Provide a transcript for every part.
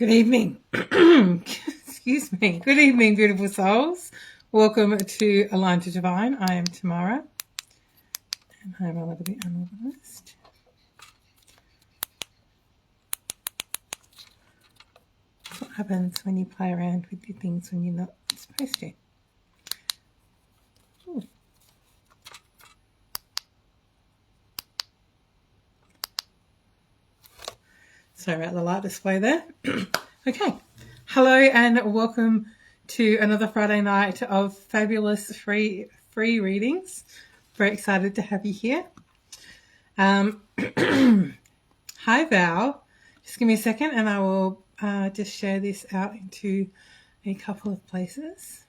Good evening. Excuse me. Good evening, beautiful souls. Welcome to Align to Divine. I am Tamara, and I am a little bit unorganized. That's what happens when you play around with your things when you're not supposed to. Ooh. Sorry about the light display there. Okay. Hello and welcome to another Friday night of fabulous free readings. Very excited to have you here. Hi Val. Just give me a second and I will just share this out into a couple of places.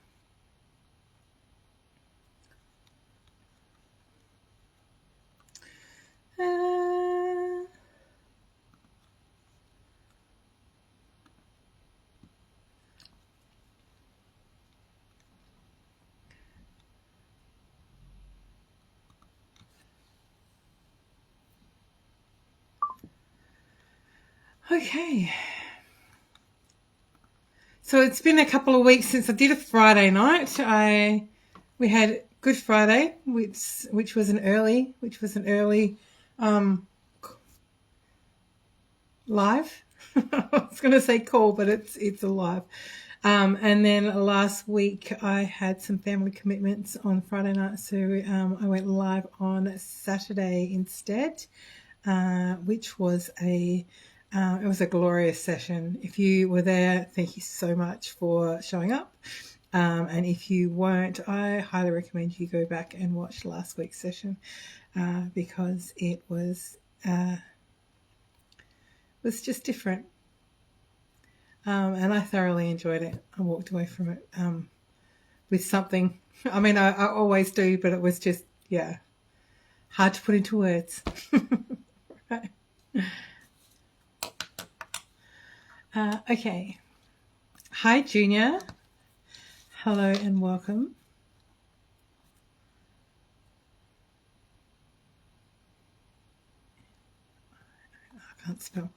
Okay. So it's been a couple of weeks since I did a Friday night. We had Good Friday, which was an early live. I was going to say call, but it's a live. And then last week I had some family commitments on Friday night, so I went live on Saturday instead, which was it was a glorious session. If you were there, thank you so much for showing up. And if you weren't, I highly recommend you go back and watch last week's session because it was just different. And I thoroughly enjoyed it. I walked away from it with something. I mean, I always do, but it was just, hard to put into words. Right. Okay. Hi, Junior. Hello and welcome. I can't spell.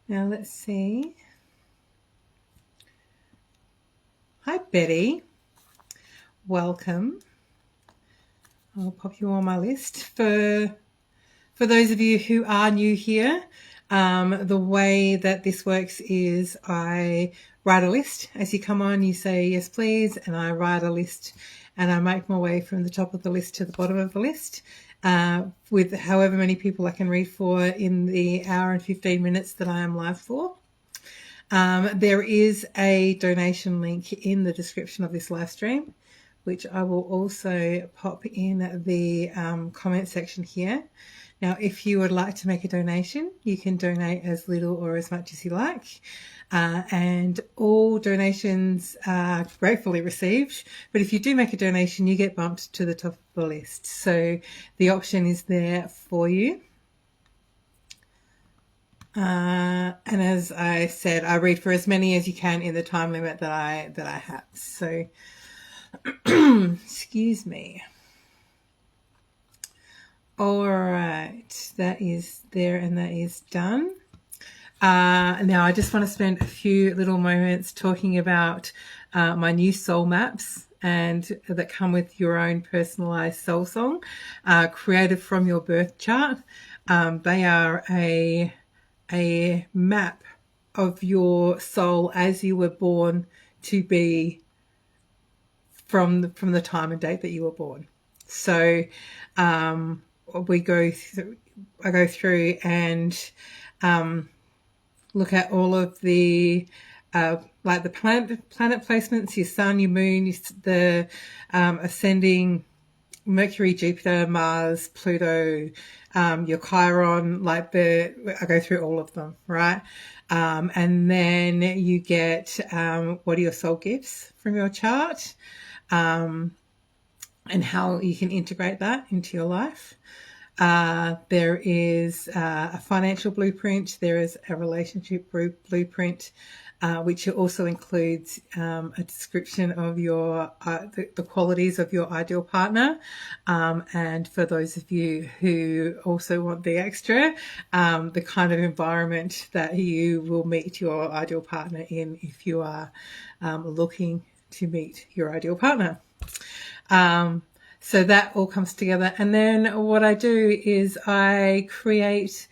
Now let's see. Hi, Betty. Welcome. I'll pop you on my list. For those of you who are new here, the way that this works is I write a list. As you come on, you say, yes, please, and I write a list and I make my way from the top of the list to the bottom of the list with however many people I can read for in the hour and 15 minutes that I am live for. There is a donation link in the description of this live stream, which I will also pop in the comment section here. Now, if you would like to make a donation, you can donate as little or as much as you like. And all donations are gratefully received. But if you do make a donation, you get bumped to the top of the list. So the option is there for you. And as I said, I read for as many as you can in the time limit that I have. So, excuse me. All right, that is there and that is done. Now I just want to spend a few little moments talking about my new soul maps and that come with your own personalized soul song, created from your birth chart. They are a map of your soul as you were born to be from the time and date that you were born. So I go through and look at all of the like the planet placements, your sun, your moon, the ascending Mercury, Jupiter, Mars, Pluto, your Chiron, I go through all of them, right? And then you get what are your soul gifts from your chart, and how you can integrate that into your life. There is a financial blueprint. There is a relationship blueprint. which also includes a description of your the qualities of your ideal partner. And for those of you who also want the extra, the kind of environment that you will meet your ideal partner in if you are looking to meet your ideal partner. So that all comes together. And then what I do is I create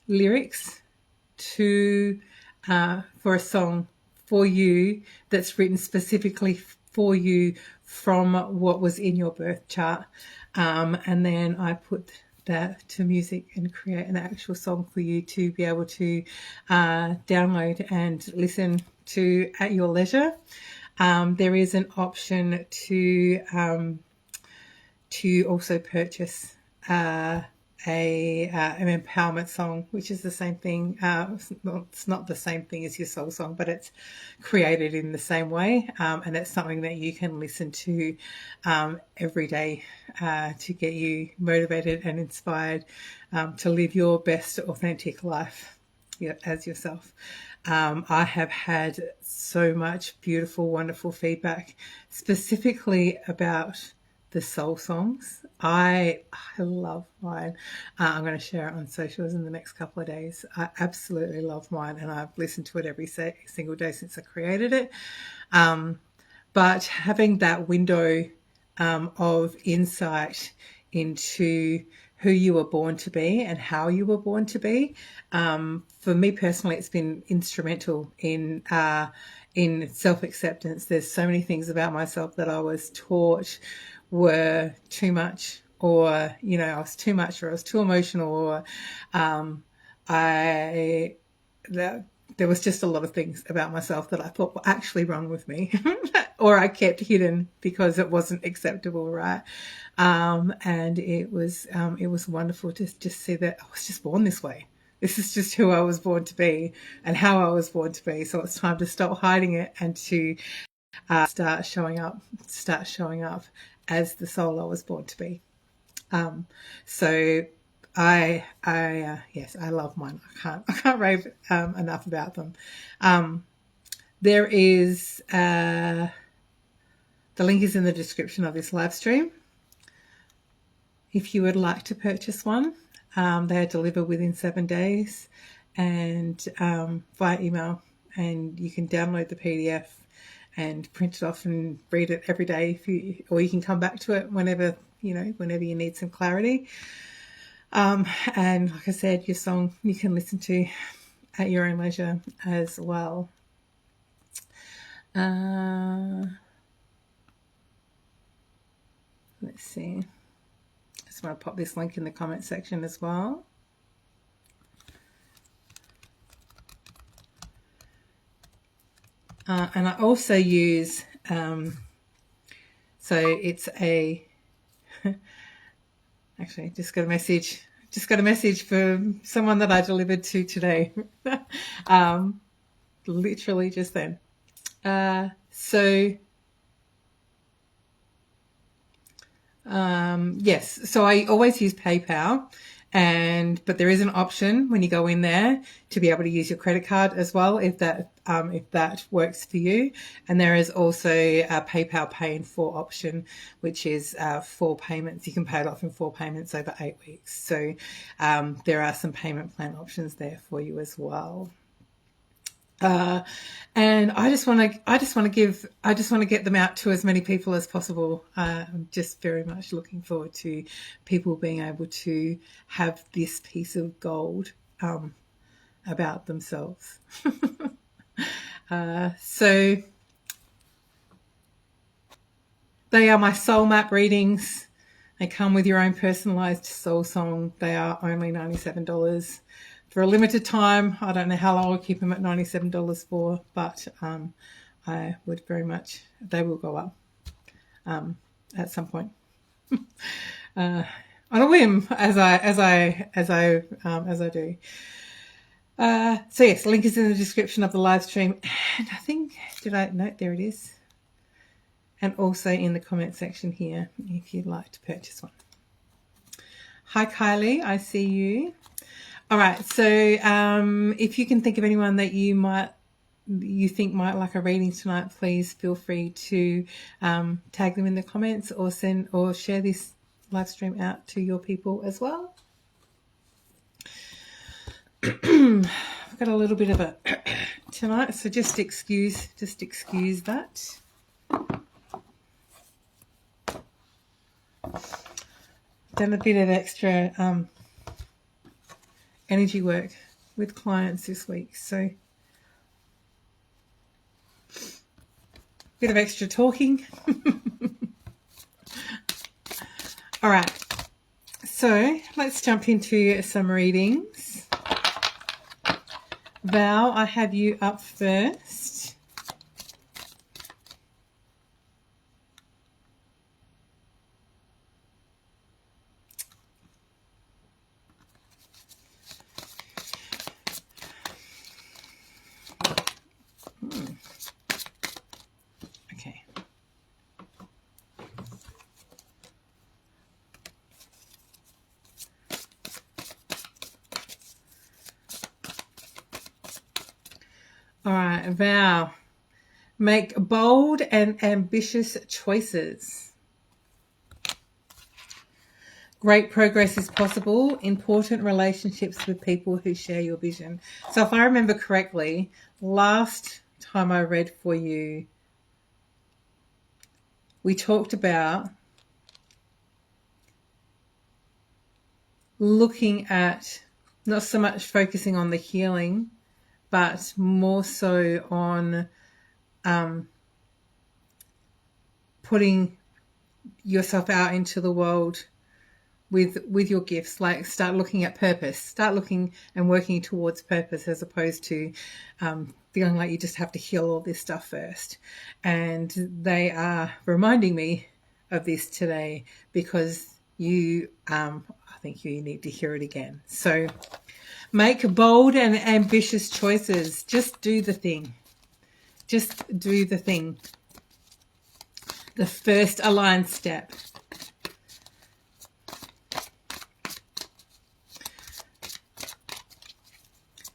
lyrics to for a song for you that's written specifically for you from what was in your birth chart. And then I put that to music and create an actual song for you to be able to download and listen to at your leisure. There is an option to also purchase an empowerment song, which is the same thing. It's not the same thing as your soul song, but it's created in the same way, and it's something that you can listen to every day to get you motivated and inspired to live your best authentic life as yourself. I have had so much beautiful, wonderful feedback, specifically about the soul songs. I love mine. I'm going to share it on socials in the next couple of days. I absolutely love mine, and I've listened to it every single day since I created it. But having that window of insight into who you were born to be and how you were born to be, for me personally, it's been instrumental in self-acceptance. There's so many things about myself that I was taught were too much, or I was too much, or I was too emotional, or there was just a lot of things about myself that I thought were actually wrong with me, or I kept hidden because it wasn't acceptable, right? And it was wonderful to just see that I was just born this way. This is just who I was born to be and how I was born to be. So it's time to stop hiding it and to start showing up as the soul I was born to be. So yes, I love mine. I can't rave enough about them. There is the link is in the description of this live stream. If you would like to purchase one, they are delivered within 7 days and via email, and you can download the PDF and print it off and read it every day or you can come back to it whenever you need some clarity. And like I said, your song you can listen to at your own leisure as well. Let's see. I just want to pop this link in the comment section as well. And I also use, so it's actually just got a message for someone that I delivered to today. Literally just then. Yes, so I always use PayPal, but there is an option when you go in there to be able to use your credit card as well if that works for you. And there is also a PayPal Pay in 4 option, which is 4 payments. You can pay it off in 4 payments over 8 weeks. So there are some payment plan options there for you as well. And I just want to get them out to as many people as possible. I'm just very much looking forward to people being able to have this piece of gold about themselves. So they are my soul map readings. They come with your own personalized soul song. They are only $97. For a limited time. I don't know how long I'll keep them at $97 for, but I would very much, they will go up at some point on a whim, as I do. So yes, link is in the description of the live stream, and I think there it is, and also in the comment section here if you'd like to purchase one. Hi Kylie, I see you. All right. So if you can think of anyone that you think might like a reading tonight, please feel free to tag them in the comments or share this live stream out to your people as well. I've got a little bit of a tonight, so just excuse that. Done a bit of extra energy work with clients this week, so bit of extra talking. All right, so let's jump into some readings. Val, I have you up first. Okay. All right, Val, make bold and ambitious choices. Great progress is possible. Important relationships with people who share your vision. So if I remember correctly, last time I read for you, we talked about looking at not so much focusing on the healing, but more so on putting yourself out into the world with your gifts. Like, start looking at purpose, start looking and working towards purpose, as opposed to feeling like you just have to heal all this stuff first. And they are reminding me of this today because you I think you need to hear it again. So make bold and ambitious choices. Just do the thing. Just do the thing. The first aligned step.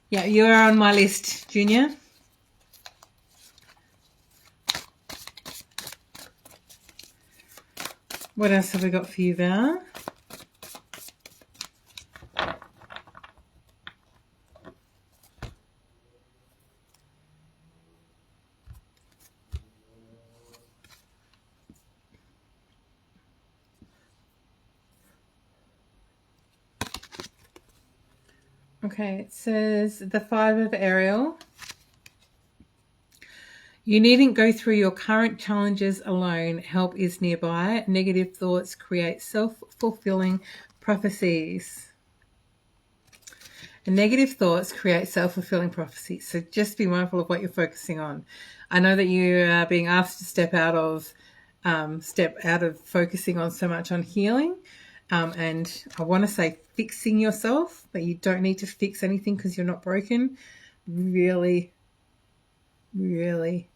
Yeah, you're on my list, Junior. What else have we got for you, Val? Okay, it says the 5 of Ariel. You needn't go through your current challenges alone. Help is nearby. Negative thoughts create self-fulfilling prophecies. And negative thoughts create self-fulfilling prophecies. So just be mindful of what you're focusing on. I know that you are being asked to step out of focusing on so much on healing. And I want to say fixing yourself, but you don't need to fix anything because you're not broken. Really, really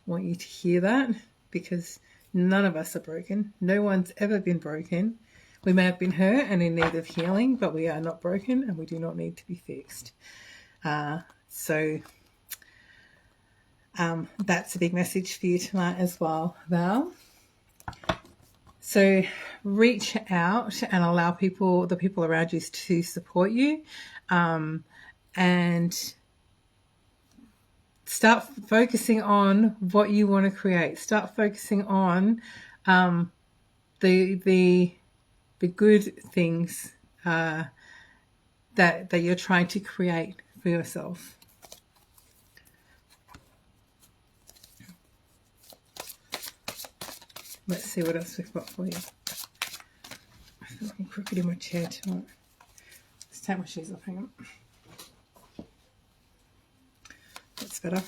want you to hear that, because none of us are broken. No one's ever been broken. We may have been hurt and in need of healing, but we are not broken and we do not need to be fixed. So that's a big message for you tonight as well, Val. So reach out and allow the people around you to support you, and start focusing on what you want to create. Start focusing on the good things that you're trying to create for yourself. Let's see what else we've got for you. I feel like I'm crooked in my chair tonight. Let's take my shoes off. Hang on. That's better.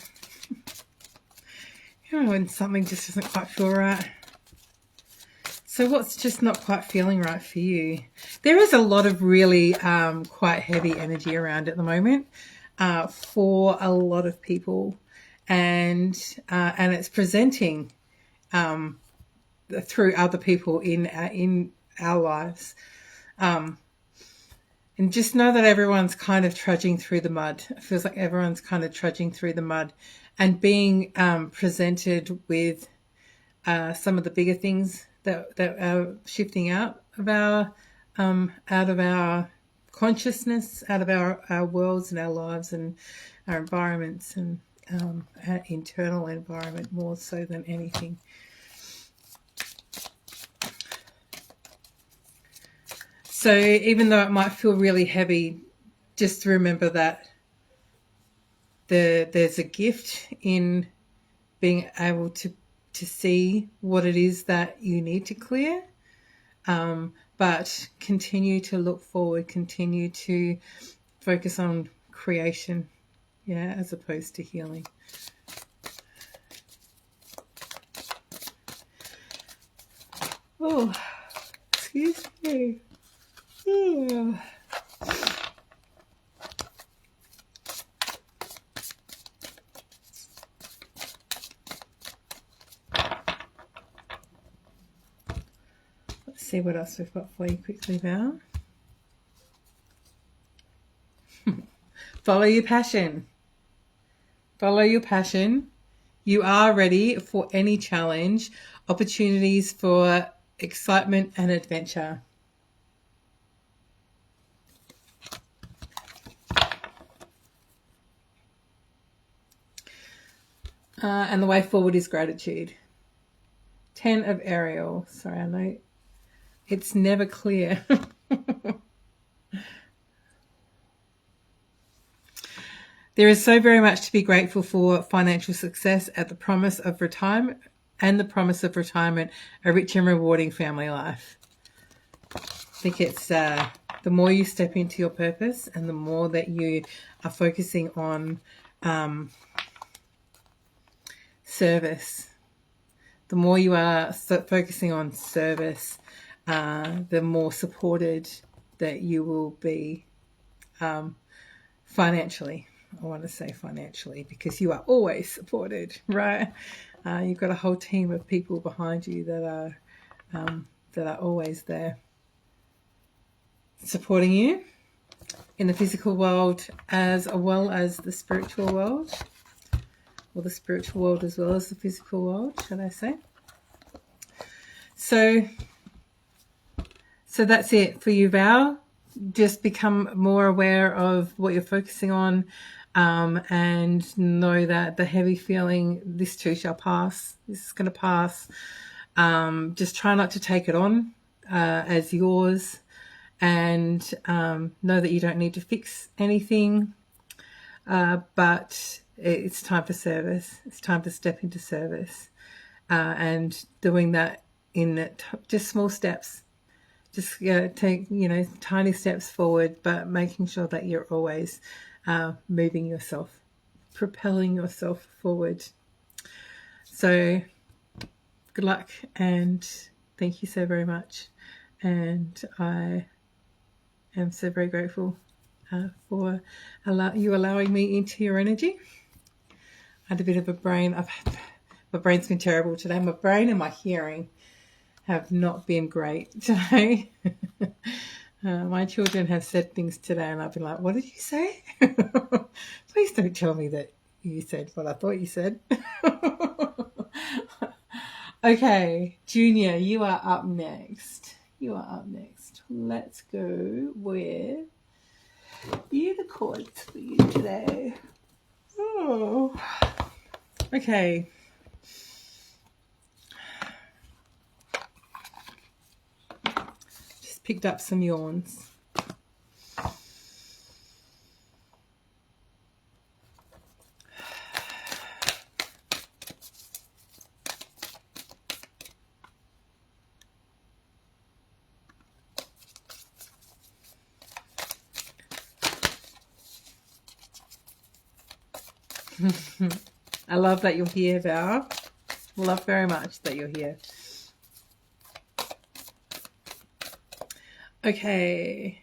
You know when something just doesn't quite feel right. So what's just not quite feeling right for you? There is a lot of really quite heavy energy around at the moment for a lot of people, and it's presenting through other people in our lives. And just know that everyone's kind of trudging through the mud. It feels like everyone's kind of trudging through the mud and being presented with some of the bigger things that are shifting out of our consciousness, out of our worlds and our lives and our environments and our internal environment more so than anything. So even though it might feel really heavy, just remember that there's a gift in being able to see what it is that you need to clear, but continue to look forward, continue to focus on creation, as opposed to healing. Oh, excuse me. Oh. Let's see what else we've got for you quickly, Val. Follow your passion. Follow your passion. You are ready for any challenge, opportunities for excitement and adventure. And the way forward is gratitude. 10 of Ariel. Sorry, I know it's never clear. There is so very much to be grateful for: financial success at the promise of retirement and the promise of retirement, a rich and rewarding family life. I think it's the more you step into your purpose and the more that you are focusing on service, the more you are focusing on service, the more supported that you will be financially. I want to say financially because you are always supported, right? You've got a whole team of people behind you that are always there supporting you in the physical world as well as the spiritual world, or the spiritual world as well as the physical world, should I say. So that's it for you, Val. Just become more aware of what you're focusing on, and know that the heavy feeling, this too shall pass. This is going to pass. Just try not to take it on as yours, and know that you don't need to fix anything, but it's time for service. It's time to step into service, and doing that in just small steps. Just take, tiny steps forward, but making sure that you're always moving yourself, propelling yourself forward. So good luck, and thank you so very much. And I am so very grateful for you allowing me into your energy. I had a bit of a brain. My brain's been terrible today. My brain and my hearing have not been great today. My children have said things today and I've been like, what did you say? Please don't tell me that you said what I thought you said. Okay, Junior, you are up next. Let's go with the chords for you today. Oh, okay. Picked up some yawns. I love that you're here, Val. Love very much that you're here. Okay,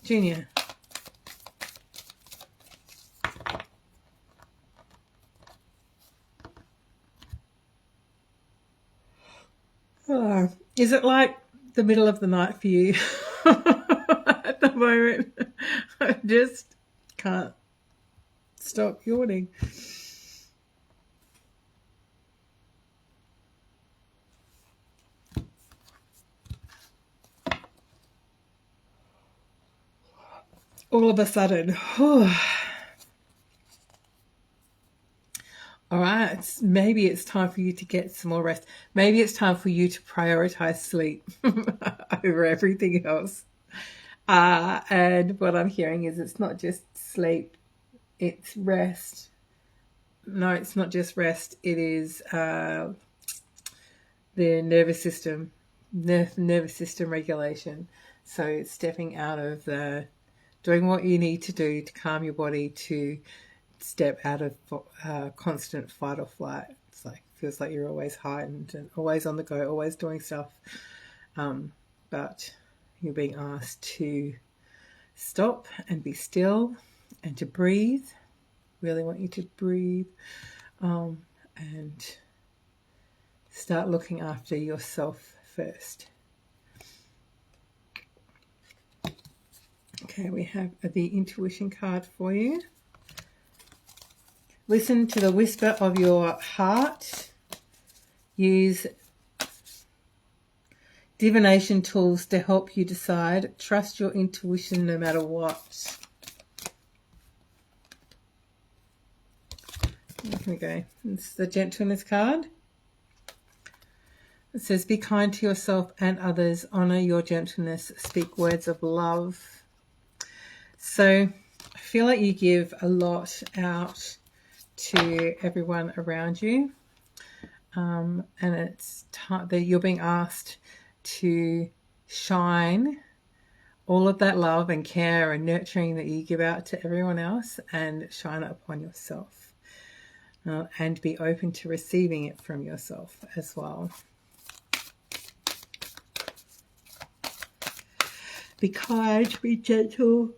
Junior. Is it like the middle of the night for you? at the moment. I just can't stop yawning. All of a sudden, all right, maybe it's time for you to get some more rest. Maybe it's time for you to prioritize sleep over everything else. And what I'm hearing is it's not just sleep, it's rest. No, it's not just rest. It is the nervous system regulation. So it's stepping out of doing what you need to do to calm your body, to step out of constant fight or flight. It's like, feels like you're always heightened and always on the go, always doing stuff. But you're being asked to stop and be still and to breathe. Really want you to breathe and start looking after yourself first. Okay, we have the intuition card for you. Listen to the whisper of your heart. Use divination tools to help you decide. Trust your intuition no matter what. Here we go. It's the gentleness card. It says, be kind to yourself and others. Honor your gentleness. Speak words of love. So I feel like you give a lot out to everyone around you. And it's that you're being asked to shine all of that love and care and nurturing that you give out to everyone else and shine it upon yourself. And be open to receiving it from yourself as well. Be kind, be gentle,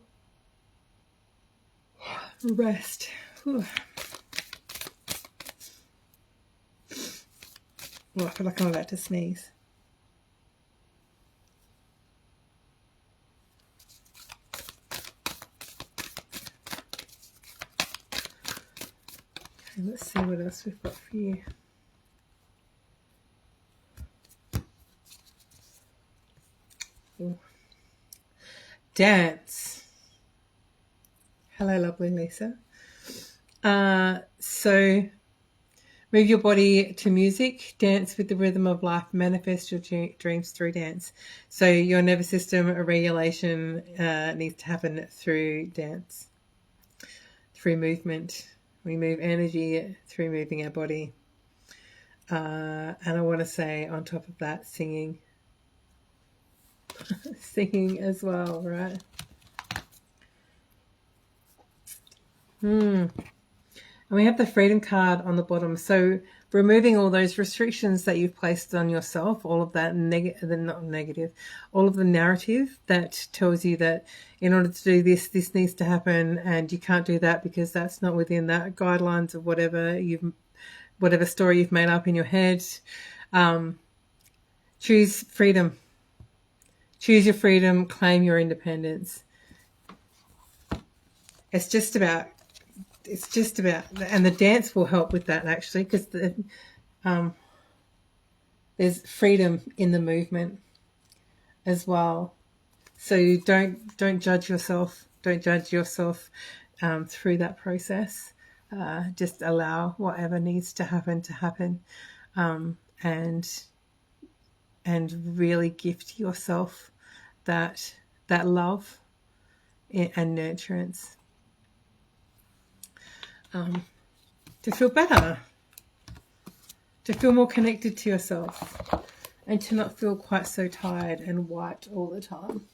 rest. Whew. Oh, I feel like I'm about to sneeze. Okay, let's see what else we've got for you. Ooh. Dance. Hello, lovely Lisa. So move your body to music, dance with the rhythm of life, manifest your dreams through dance. So your nervous system regulation needs to happen through dance, through movement. We move energy through moving our body. And I want to say on top of that, singing. Singing as well, right? And we have the freedom card on the bottom. So removing all those restrictions that you've placed on yourself, all of that all of the narrative that tells you that in order to do this, this needs to happen, and you can't do that because that's not within that guidelines of whatever story you've made up in your head. Choose freedom. Choose your freedom, claim your independence. It's just about, and the dance will help with that actually, because there's freedom in the movement as well. So you don't judge yourself. Don't judge yourself through that process. Just allow whatever needs to happen, and really gift yourself that love and nurturance to feel better, to feel more connected to yourself, and to not feel quite so tired and wiped all the time.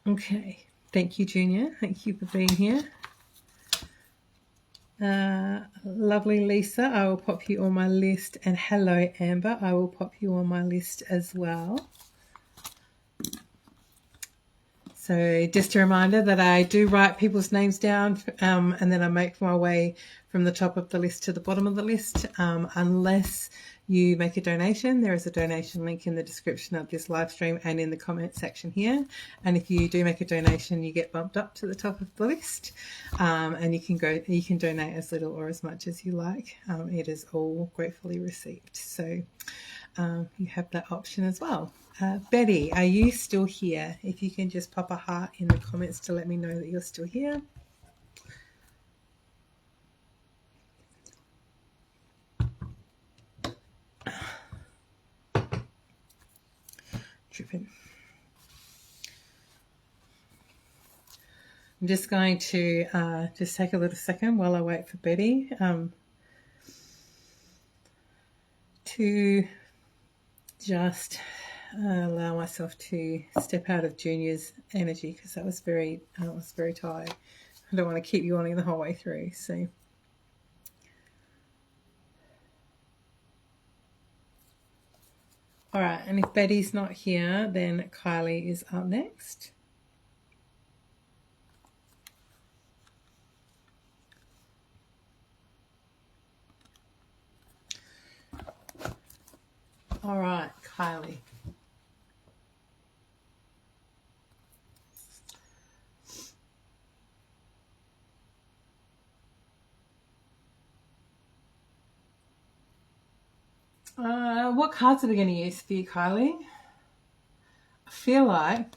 Okay, thank you, Junior. Thank you for being here. Lovely Lisa, I will pop you on my list, and hello Amber, I will pop you on my list as well. So just a reminder that I do write people's names down, and then I make my way from the top of the list to the bottom of the list, unless you make a donation, there is a donation link in the description of this live stream and in the comment section here. And if you do make a donation, you get bumped up to the top of the list, and you can donate as little or as much as you like. It is all gratefully received. So you have that option as well. Betty, are you still here? If you can just pop a heart in the comments to let me know that you're still here. Dripping. I'm just going to just take a little second while I wait for Betty to just allow myself to step out of Junior's energy, because I was very tired. I don't want to keep yawning the whole way through. So. All right, and if Betty's not here, then Kylie is up next. All right, Kylie. What cards are we going to use for you, Kylie? I feel like,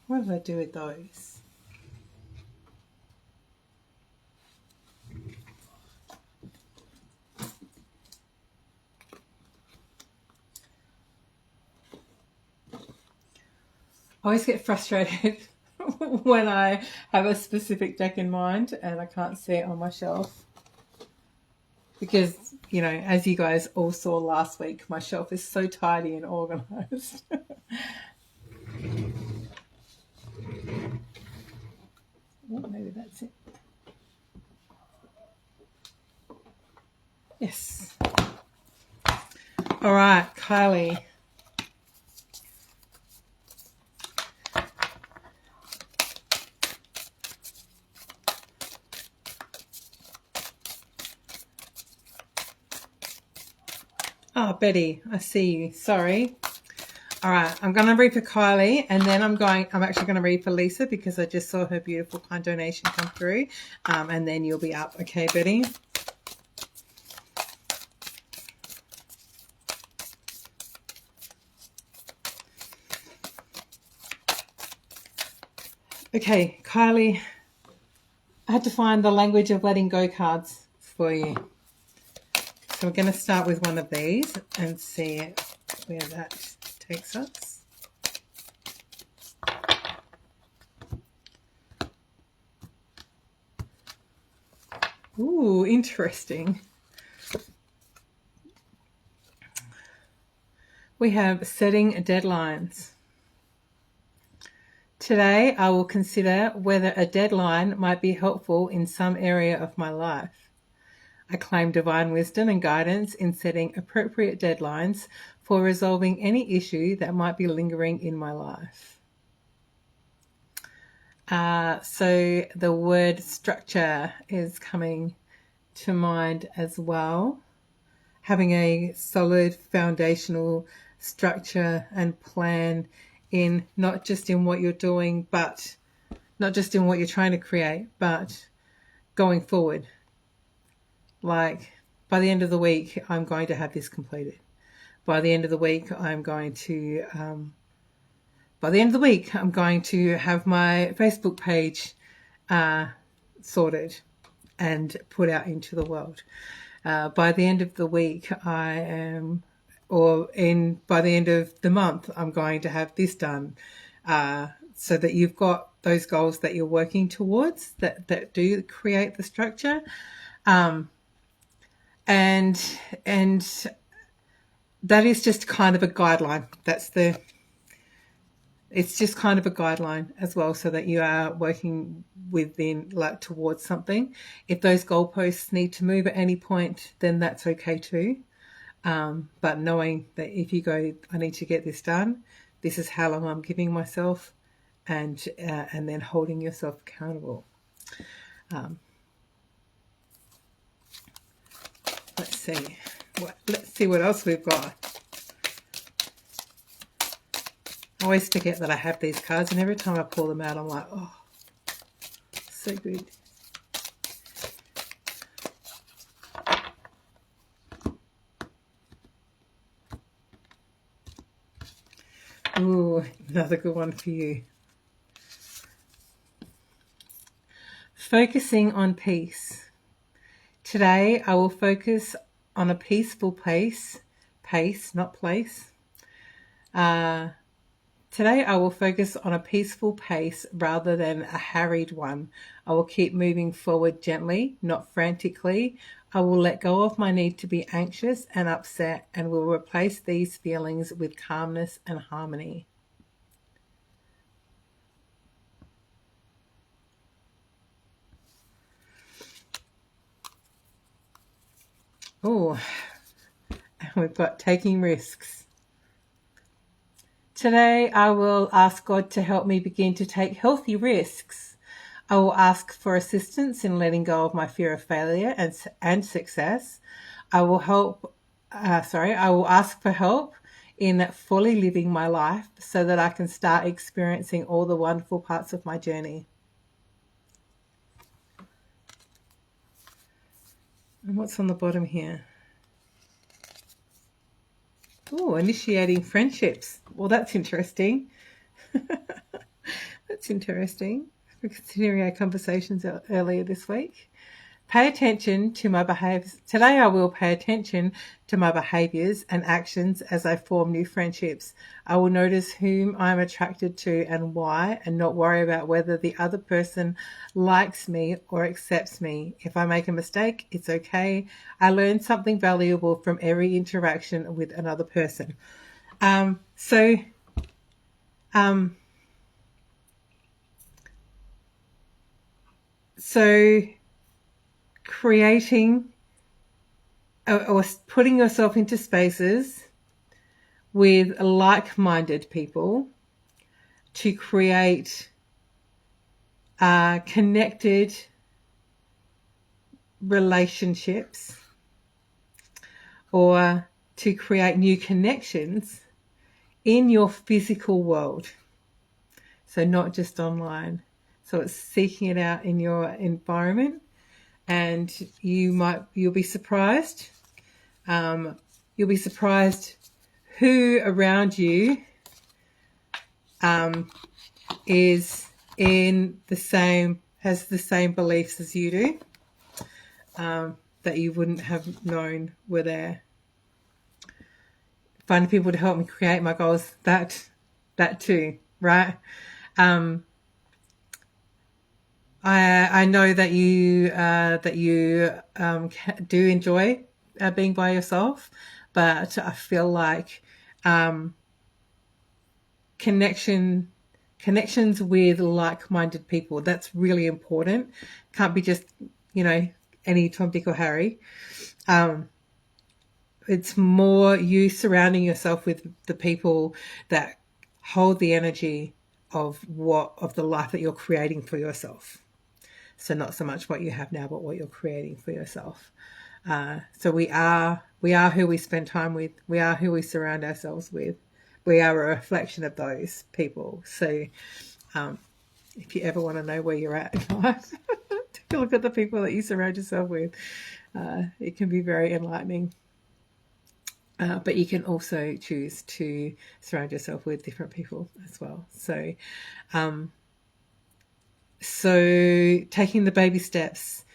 what did I do with those? I always get frustrated when I have a specific deck in mind and I can't see it on my shelf. Because, you know, as you guys all saw last week, my shelf is so tidy and organized. Oh, maybe that's it. Yes. All right, Kylie. Oh, Betty, I see you. Sorry. All right, I'm going to read for Kylie, and then I'm actually going to read for Lisa, because I just saw her beautiful kind donation come through, and then you'll be up. Okay, Betty? Okay, Kylie, I had to find the language of letting go cards for you. So we're going to start with one of these and see where that takes us. Ooh, interesting. We have setting deadlines. Today, I will consider whether a deadline might be helpful in some area of my life. I claim divine wisdom and guidance in setting appropriate deadlines for resolving any issue that might be lingering in my life. So the word structure is coming to mind as well. Having a solid foundational structure and plan in not just in what you're doing, but not just in what you're trying to create, but going forward. Like, by the end of the week, I'm going to have this completed. By the end of the week, I'm going to have my Facebook page sorted and put out into the world. By the end of the week, by the end of the month, I'm going to have this done, so that you've got those goals that you're working towards that do create the structure. And that is just kind of a guideline. It's just kind of a guideline as well, so that you are working towards something. If those goalposts need to move at any point, then that's okay too. But knowing that if you go, I need to get this done, this is how long I'm giving myself, and then holding yourself accountable. Let's see. let's see what else we've got. I always forget that I have these cards, and every time I pull them out, I'm like, oh, so good. Ooh, another good one for you. Focusing on peace. Today, I will focus on a peaceful pace, not place. Today, I will focus on a peaceful pace rather than a harried one. I will keep moving forward gently, not frantically. I will let go of my need to be anxious and upset and will replace these feelings with calmness and harmony. Oh, we've got taking risks. Today, I will ask God to help me begin to take healthy risks. I will ask for assistance in letting go of my fear of failure and success. I will ask for help in fully living my life so that I can start experiencing all the wonderful parts of my journey. And what's on the bottom here? Oh, initiating friendships. Well, that's interesting. That's interesting. We're considering our conversations earlier this week. Pay attention to my behaviors. Today I will pay attention to my behaviors and actions as I form new friendships. I will notice whom I'm attracted to and why, and not worry about whether the other person likes me or accepts me. If I make a mistake, it's okay. I learn something valuable from every interaction with another person. So creating or putting yourself into spaces with like-minded people to create connected relationships or to create new connections in your physical world. So not just online. So it's seeking it out in your environment, and you'll be surprised. You'll be surprised who around you has the same beliefs as you do, that you wouldn't have known were there. Finding people to help me create my goals, that too, right? I know that you do enjoy being by yourself, but I feel like connections with like-minded people, that's really important. Can't be just any Tom, Dick or Harry. It's more you surrounding yourself with the people that hold the energy of the life that you're creating for yourself. So not so much what you have now, but what you're creating for yourself. So we are who we spend time with. We are who we surround ourselves with. We are a reflection of those people. So if you ever want to know where you're at in life, take a look at the people that you surround yourself with. It can be very enlightening. But you can also choose to surround yourself with different people as well. So taking the baby steps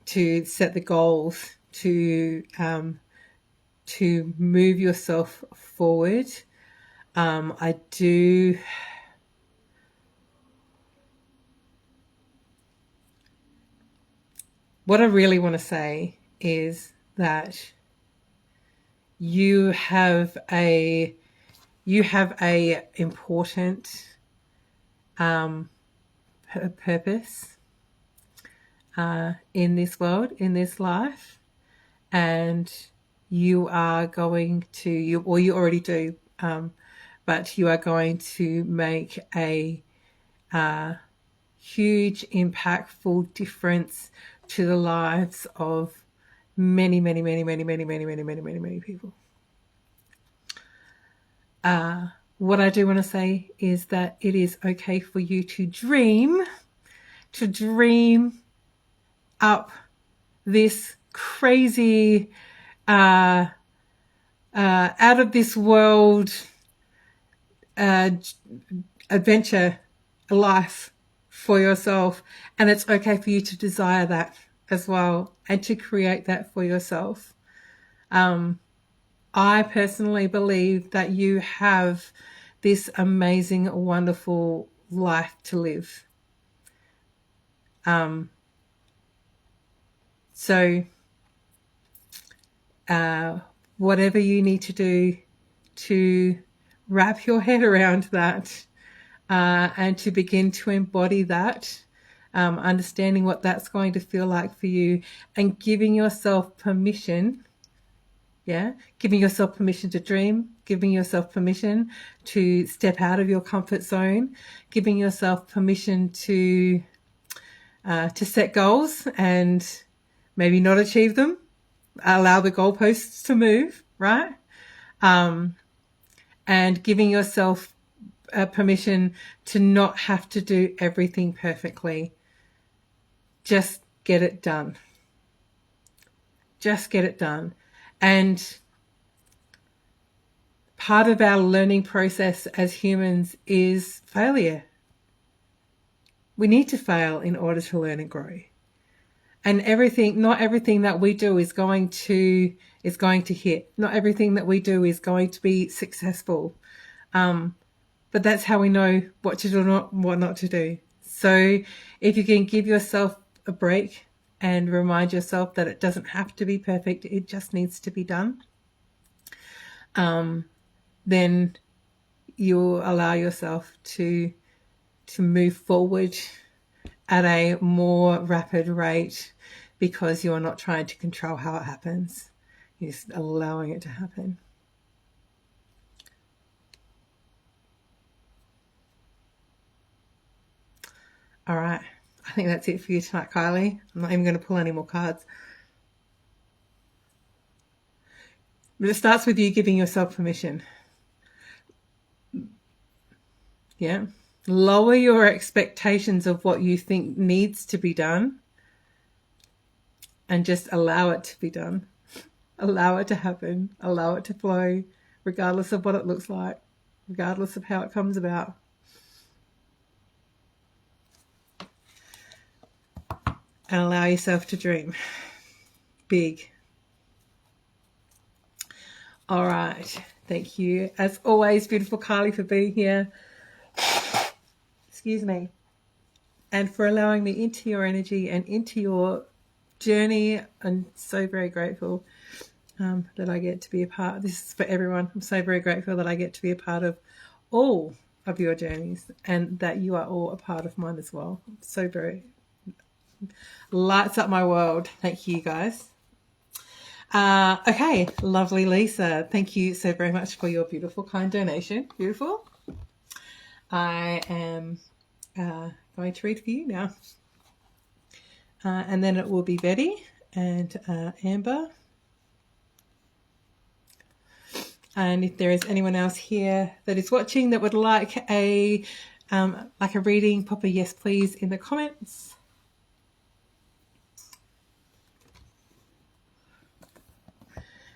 to set the goals, to move yourself forward. What I really want to say is that you have a important purpose in this world, in this life, and you are going to you already do, but you are going to make a huge impactful difference to the lives of many, many, many, many, many, many, many, many, many, many people. What I do want to say is that it is okay for you to dream up this crazy, out of this world adventure life for yourself. And it's okay for you to desire that as well and to create that for yourself. I personally believe that you have this amazing, wonderful life to live. So whatever you need to do to wrap your head around that and to begin to embody that, understanding what that's going to feel like for you and giving yourself permission, giving yourself permission to dream, giving yourself permission to step out of your comfort zone, giving yourself permission to set goals and maybe not achieve them, allow the goalposts to move, right? And giving yourself permission to not have to do everything perfectly. Just get it done. Just get it done. And part of our learning process as humans is failure. We need to fail in order to learn and grow. And not everything that we do is going to hit. Not everything that we do is going to be successful. But that's how we know what to do and what not to do. So if you can give yourself a break and remind yourself that it doesn't have to be perfect, it just needs to be done, then you'll allow yourself to move forward at a more rapid rate because you're not trying to control how it happens. You're just allowing it to happen. All right. I think that's it for you tonight, Kylie. I'm not even going to pull any more cards. But it starts with you giving yourself permission. Yeah. Lower your expectations of what you think needs to be done and just allow it to be done. Allow it to happen. Allow it to flow, regardless of what it looks like, regardless of how it comes about. And allow yourself to dream big. All right. Thank you, as always, beautiful Kylie, for being here. Excuse me. And for allowing me into your energy and into your journey. I'm so very grateful that I get to be a part. This is for everyone. I'm so very grateful that I get to be a part of all of your journeys and that you are all a part of mine as well. So very lights up my world. Thank you, guys. Okay, lovely Lisa. Thank you so very much for your beautiful, kind donation. Beautiful. I am going to read for you now. And then it will be Betty and Amber. And if there is anyone else here that is watching that would like a reading, pop a yes please in the comments.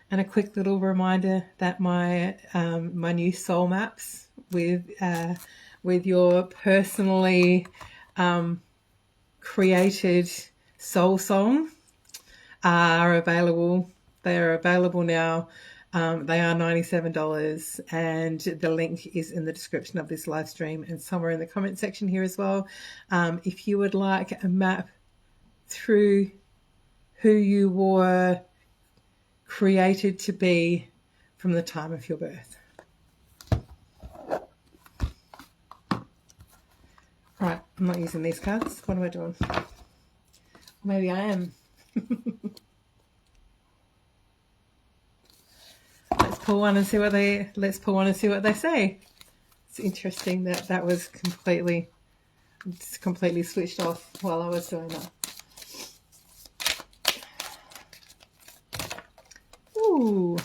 And a quick little reminder that my new soul maps with your personally created soul song are available. They are available now. They are $97, and the link is in the description of this live stream and somewhere in the comment section here as well. If you would like a map through who you were created to be from the time of your birth. Right, I'm not using these cards. What am I doing? Maybe I am. Let's pull one and see what they say. It's interesting that was completely switched off while I was doing that. Ooh.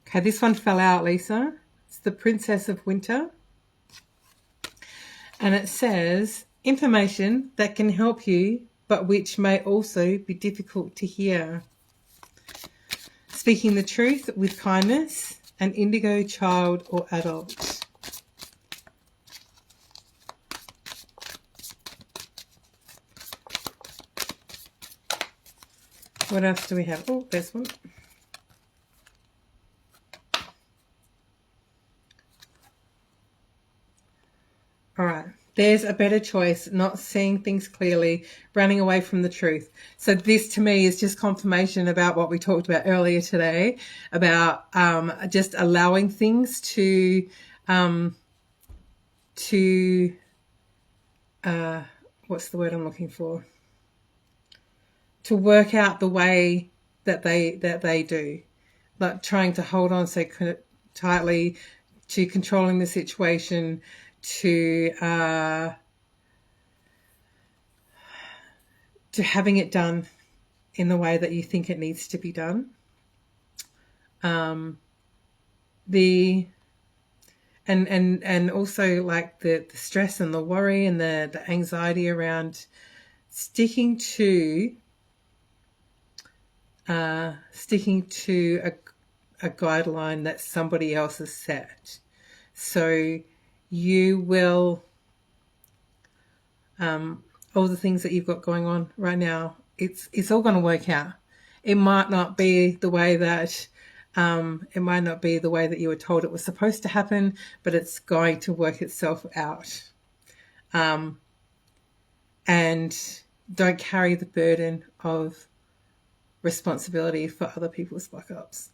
Okay, this one fell out, Lisa. It's the Princess of Winter. And it says, information that can help you, but which may also be difficult to hear. Speaking the truth with kindness, an indigo child or adult. What else do we have? Oh, there's one. All right. There's a better choice, not seeing things clearly, running away from the truth. So this to me is just confirmation about what we talked about earlier today, about just allowing things to what's the word I'm looking for? To work out the way that they do. Like trying to hold on so tightly to controlling the situation, to having it done in the way that you think it needs to be done. And also like the stress and the worry and the anxiety around sticking to a guideline that somebody else has set. So you will, all the things that you've got going on right now, it's all going to work out. It might not be the way that you were told it was supposed to happen, but it's going to work itself out. And don't carry the burden of responsibility for other people's fuck-ups.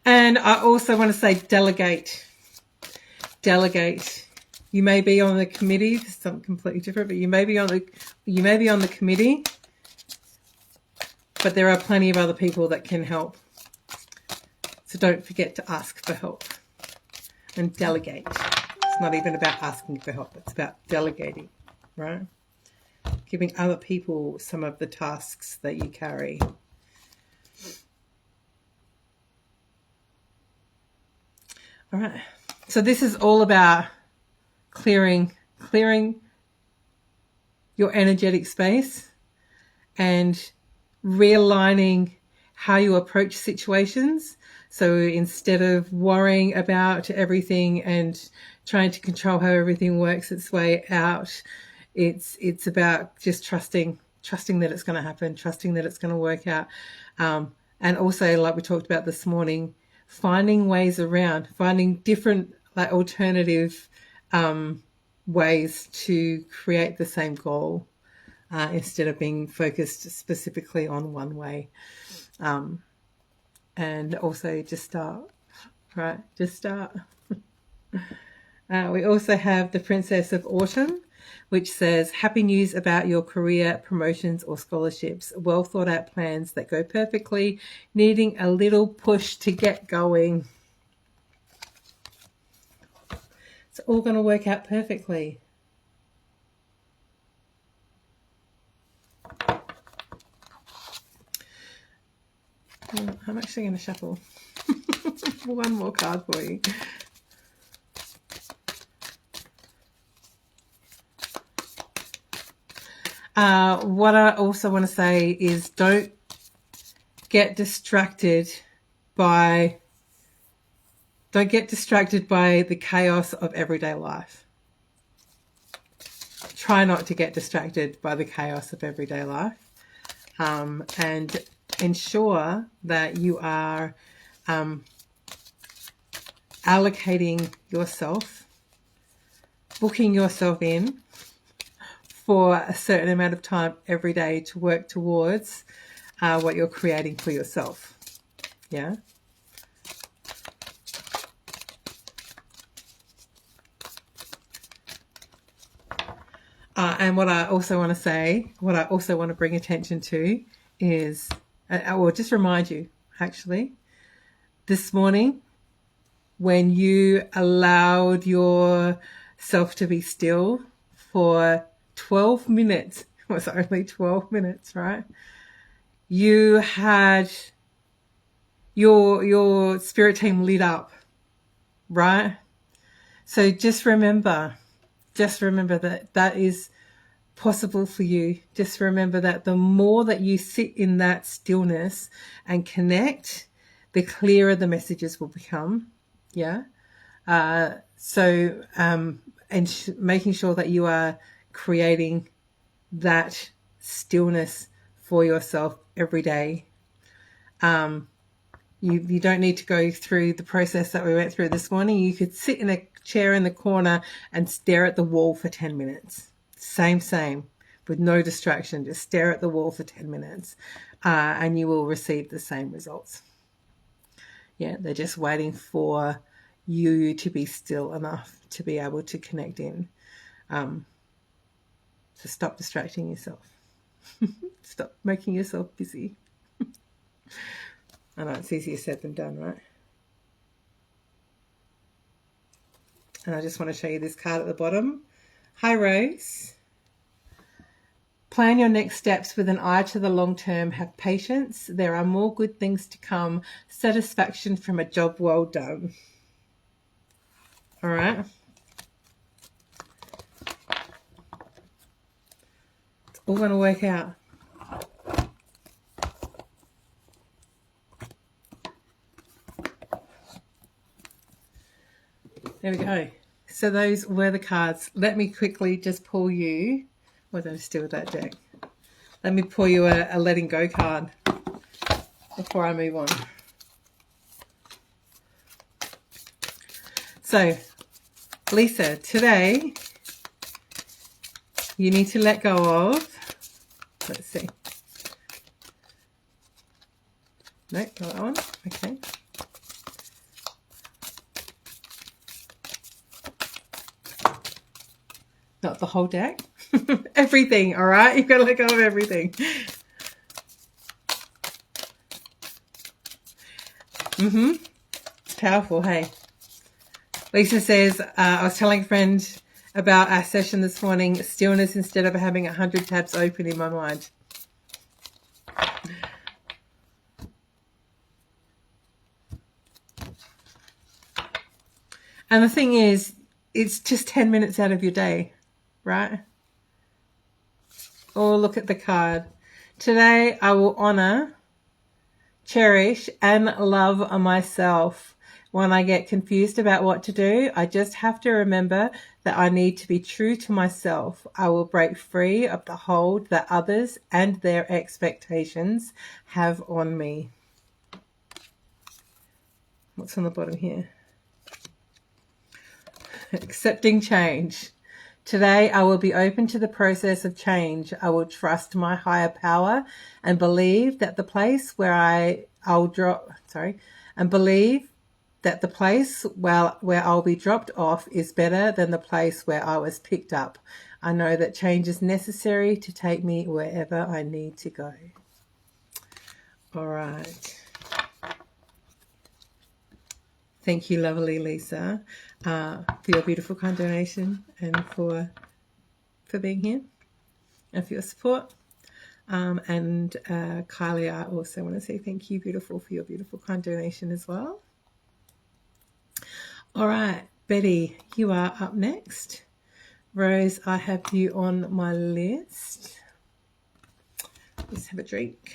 And I also want to say delegate. You may be on the committee, this is something completely different, but you may be on the committee, but there are plenty of other people that can help. So don't forget to ask for help and delegate. It's not even about asking for help, it's about delegating, right? Giving other people some of the tasks that you carry. All right. So this is all about clearing your energetic space and realigning how you approach situations. So instead of worrying about everything and trying to control how everything works its way out, it's about just trusting that it's going to happen, trusting that it's going to work out. And also, like we talked about this morning, finding ways around, finding different like alternative ways to create the same goal instead of being focused specifically on one way. And also just start, right? Just start. We also have the Princess of Autumn, which says, happy news about your career, promotions or scholarships, well thought out plans that go perfectly, needing a little push to get going. It's all going to work out perfectly. I'm actually going to shuffle one more card for you. What I also want to say is don't get distracted by the chaos of everyday life. Try not to get distracted by the chaos of everyday life, and ensure that you are allocating yourself, booking yourself in for a certain amount of time every day to work towards what you're creating for yourself. Yeah. And what I also want to say, what I also want to bring attention to is I will just remind you, actually, this morning, when you allowed yourself to be still for 12 minutes, it was only 12 minutes, right? You had your spirit team lit up, right? So just remember that that is possible for you. Just remember that the more that you sit in that stillness and connect, the clearer the messages will become. Yeah. Making sure that you are creating that stillness for yourself every day. You don't need to go through the process that we went through this morning. You could sit in a chair in the corner and stare at the wall for 10 minutes. Same, with no distraction. Just stare at the wall for 10 minutes and you will receive the same results. Yeah, they're just waiting for you to be still enough to be able to connect in. So stop distracting yourself. Stop making yourself busy. I know it's easier said than done, right? And I just want to show you this card at the bottom. Hi, Rose. Plan your next steps with an eye to the long term. Have patience. There are more good things to come. Satisfaction from a job well done. All right. It's all going to work out. There we go. So those were the cards. Let me quickly just pull you. What did I just do with that deck? Let me pull you a letting go card before I move on. So, Lisa, today you need to let go of, let's see. Nope, not that one. Okay. Not the whole deck. Everything, all right? You've got to let go of everything. It's powerful, hey? Lisa says, I was telling a friend about our session this morning, stillness instead of having 100 tabs open in my mind. And the thing is, it's just 10 minutes out of your day, right? Or look at the card. Today, I will honor, cherish, and love myself. When I get confused about what to do, I just have to remember that I need to be true to myself. I will break free of the hold that others and their expectations have on me. What's on the bottom here? Accepting change. Today, I will be open to the process of change. I will trust my higher power and believe that the place where I'll be dropped off is better than the place where I was picked up. I know that change is necessary to take me wherever I need to go. All right. Thank you, lovely Lisa, for your beautiful kind donation and for being here and for your support. And Kylie, I also want to say thank you, beautiful, for your beautiful kind donation as well. All right, Betty, you are up next. Rose, I have you on my list. Let's have a drink.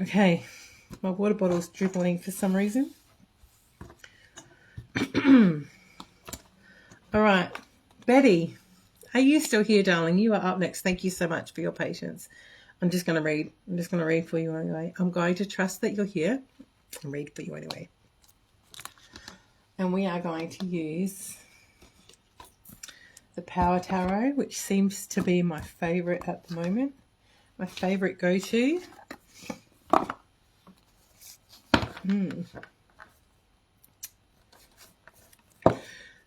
Okay, my water bottle's dribbling for some reason. All right, Betty, are you still here, darling? You are up next. Thank you so much for your patience. I'm just going to read. I'm just going to read for you anyway. I'm going to trust that you're here and read for you anyway. And we are going to use the Power Tarot, which seems to be my favorite at the moment. My favorite go-to.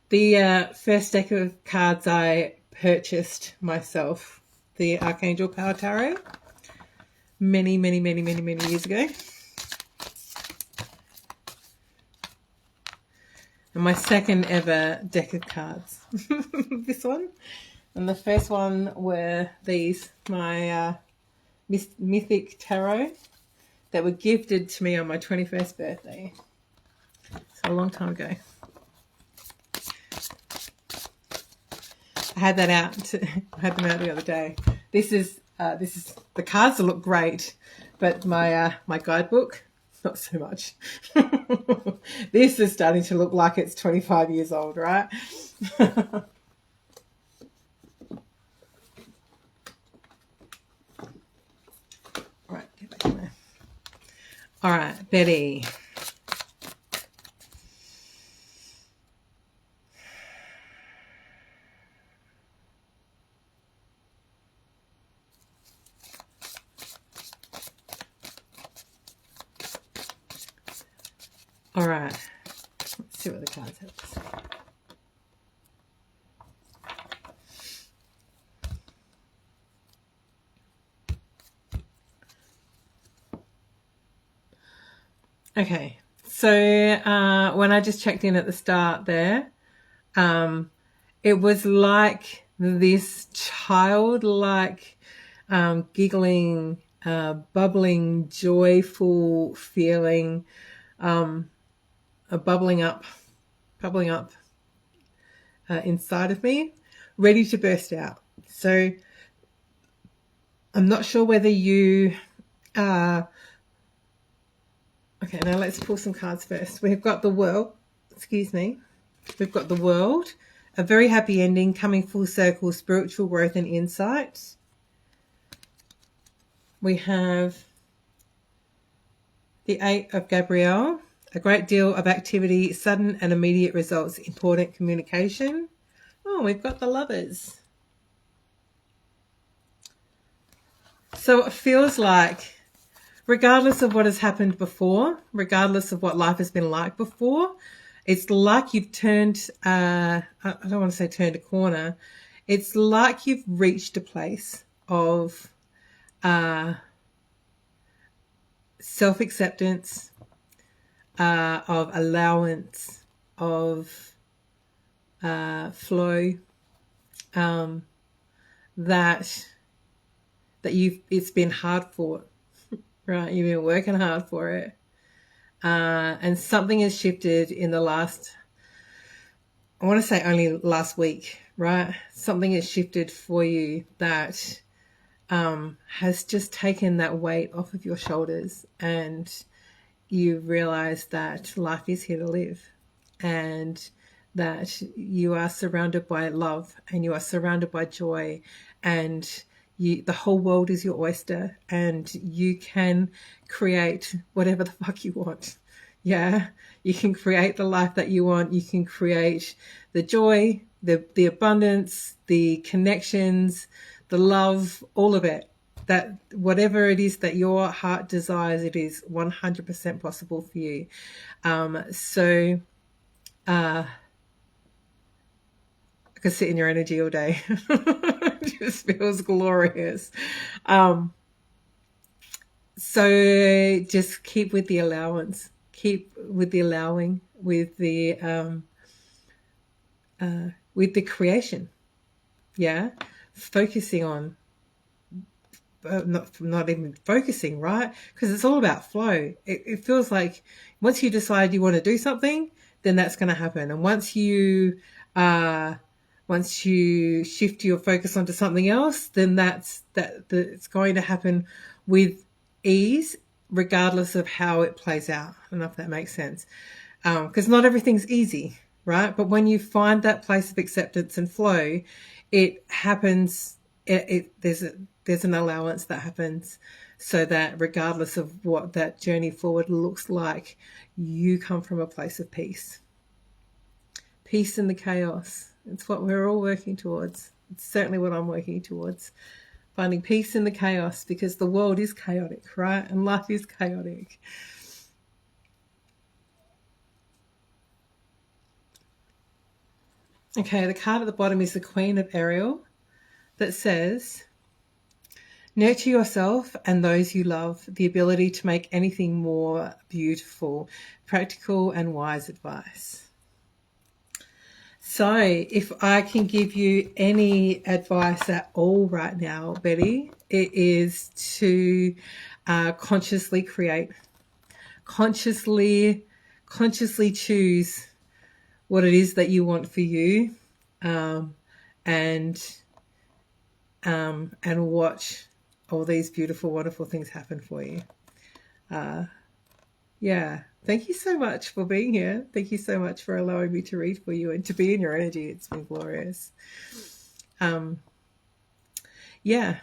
The first deck of cards I purchased myself, the Archangel Power Tarot, many years ago. And my second ever deck of cards, this one. And the first one were these, my Mythic Tarot, that were gifted to me on my 21st birthday. So a long time ago. I had that out. I had them out the other day. This is the cards look great, but my my guidebook, not so much. This is starting to look like it's 25 years old, right? Right, get back in there. All right, Betty. All right, let's see what the cards have to say. Okay, so when I just checked in at the start there, it was like this childlike, giggling, bubbling, joyful feeling, bubbling up inside of me, ready to burst out. So I'm not sure whether you okay, now let's pull some cards first. We've got the World, we've got the World, a very happy ending, coming full circle, spiritual growth and insight. We have the Eight of Gabrielle, a great deal of activity, sudden and immediate results, important communication. Oh, we've got the Lovers. So it feels like, regardless of what has happened before, regardless of what life has been like before, it's like you've turned, I don't want to say turned a corner. It's like you've reached a place of self-acceptance, of allowance, of flow, that it's been hard fought, right? You've been working hard for it, and something has shifted in the last, I want to say only last week, right? Something has shifted for you that has just taken that weight off of your shoulders, and you realize that life is here to live, and that you are surrounded by love, and you are surrounded by joy, and the whole world is your oyster, and you can create whatever the fuck you want. Yeah, you can create the life that you want. You can create the joy, the abundance, the connections, the love, all of it. That whatever it is that your heart desires, it is 100% possible for you. I could sit in your energy all day. It just feels glorious. So just keep with the allowance, keep with the allowing, with the creation. Yeah, focusing on. Not even focusing, right? Because it's all about flow. It feels like once you decide you want to do something, then that's going to happen. And once you shift your focus onto something else, then it's going to happen with ease, regardless of how it plays out. I don't know if that makes sense. Because not everything's easy, right? But when you find that place of acceptance and flow, it happens. There's an allowance that happens, so that regardless of what that journey forward looks like, you come from a place of peace. Peace in the chaos. It's what we're all working towards. It's certainly what I'm working towards. Finding peace in the chaos, because the world is chaotic, right? And life is chaotic. Okay, the card at the bottom is the Queen of Ariel that says, nurture yourself and those you love, the ability to make anything more beautiful, practical and wise advice. So if I can give you any advice at all right now, Betty, it is to consciously create, consciously choose what it is that you want for you, and watch all these beautiful, wonderful things happen for you. Yeah. Thank you so much for being here. Thank you so much for allowing me to read for you and to be in your energy. It's been glorious. Yeah.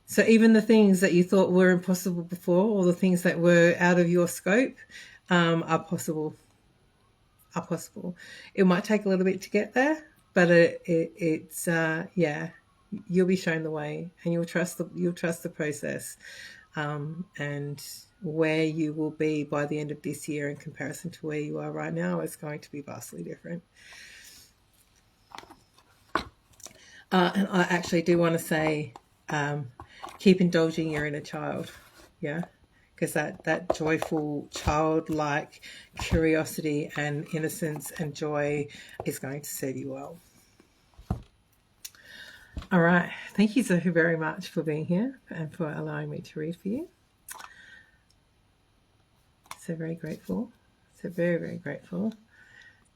So even the things that you thought were impossible before, or the things that were out of your scope, are possible. Are possible. It might take a little bit to get there, but it's yeah, you'll be shown the way, and you'll trust the process, and where you will be by the end of this year in comparison to where you are right now is going to be vastly different. And I actually do want to say, keep indulging your inner child, yeah, because that joyful, childlike curiosity and innocence and joy is going to serve you well. All right. Thank you so very much for being here and for allowing me to read for you. So very grateful. So very, very grateful.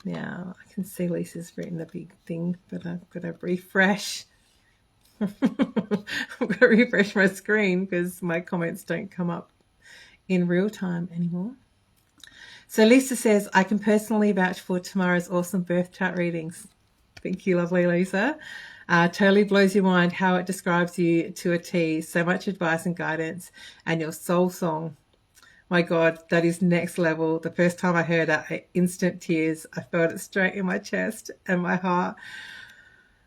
Now, I can see Lisa's written a big thing, but I've got to refresh. I've got to refresh my screen because my comments don't come up in real time anymore. So Lisa says, I can personally vouch for tomorrow's awesome birth chart readings. Thank you, lovely Lisa. Totally blows your mind how it describes you to a T. So much advice and guidance, and your soul song. My God, that is next level. The first time I heard it, instant tears. I felt it straight in my chest and my heart.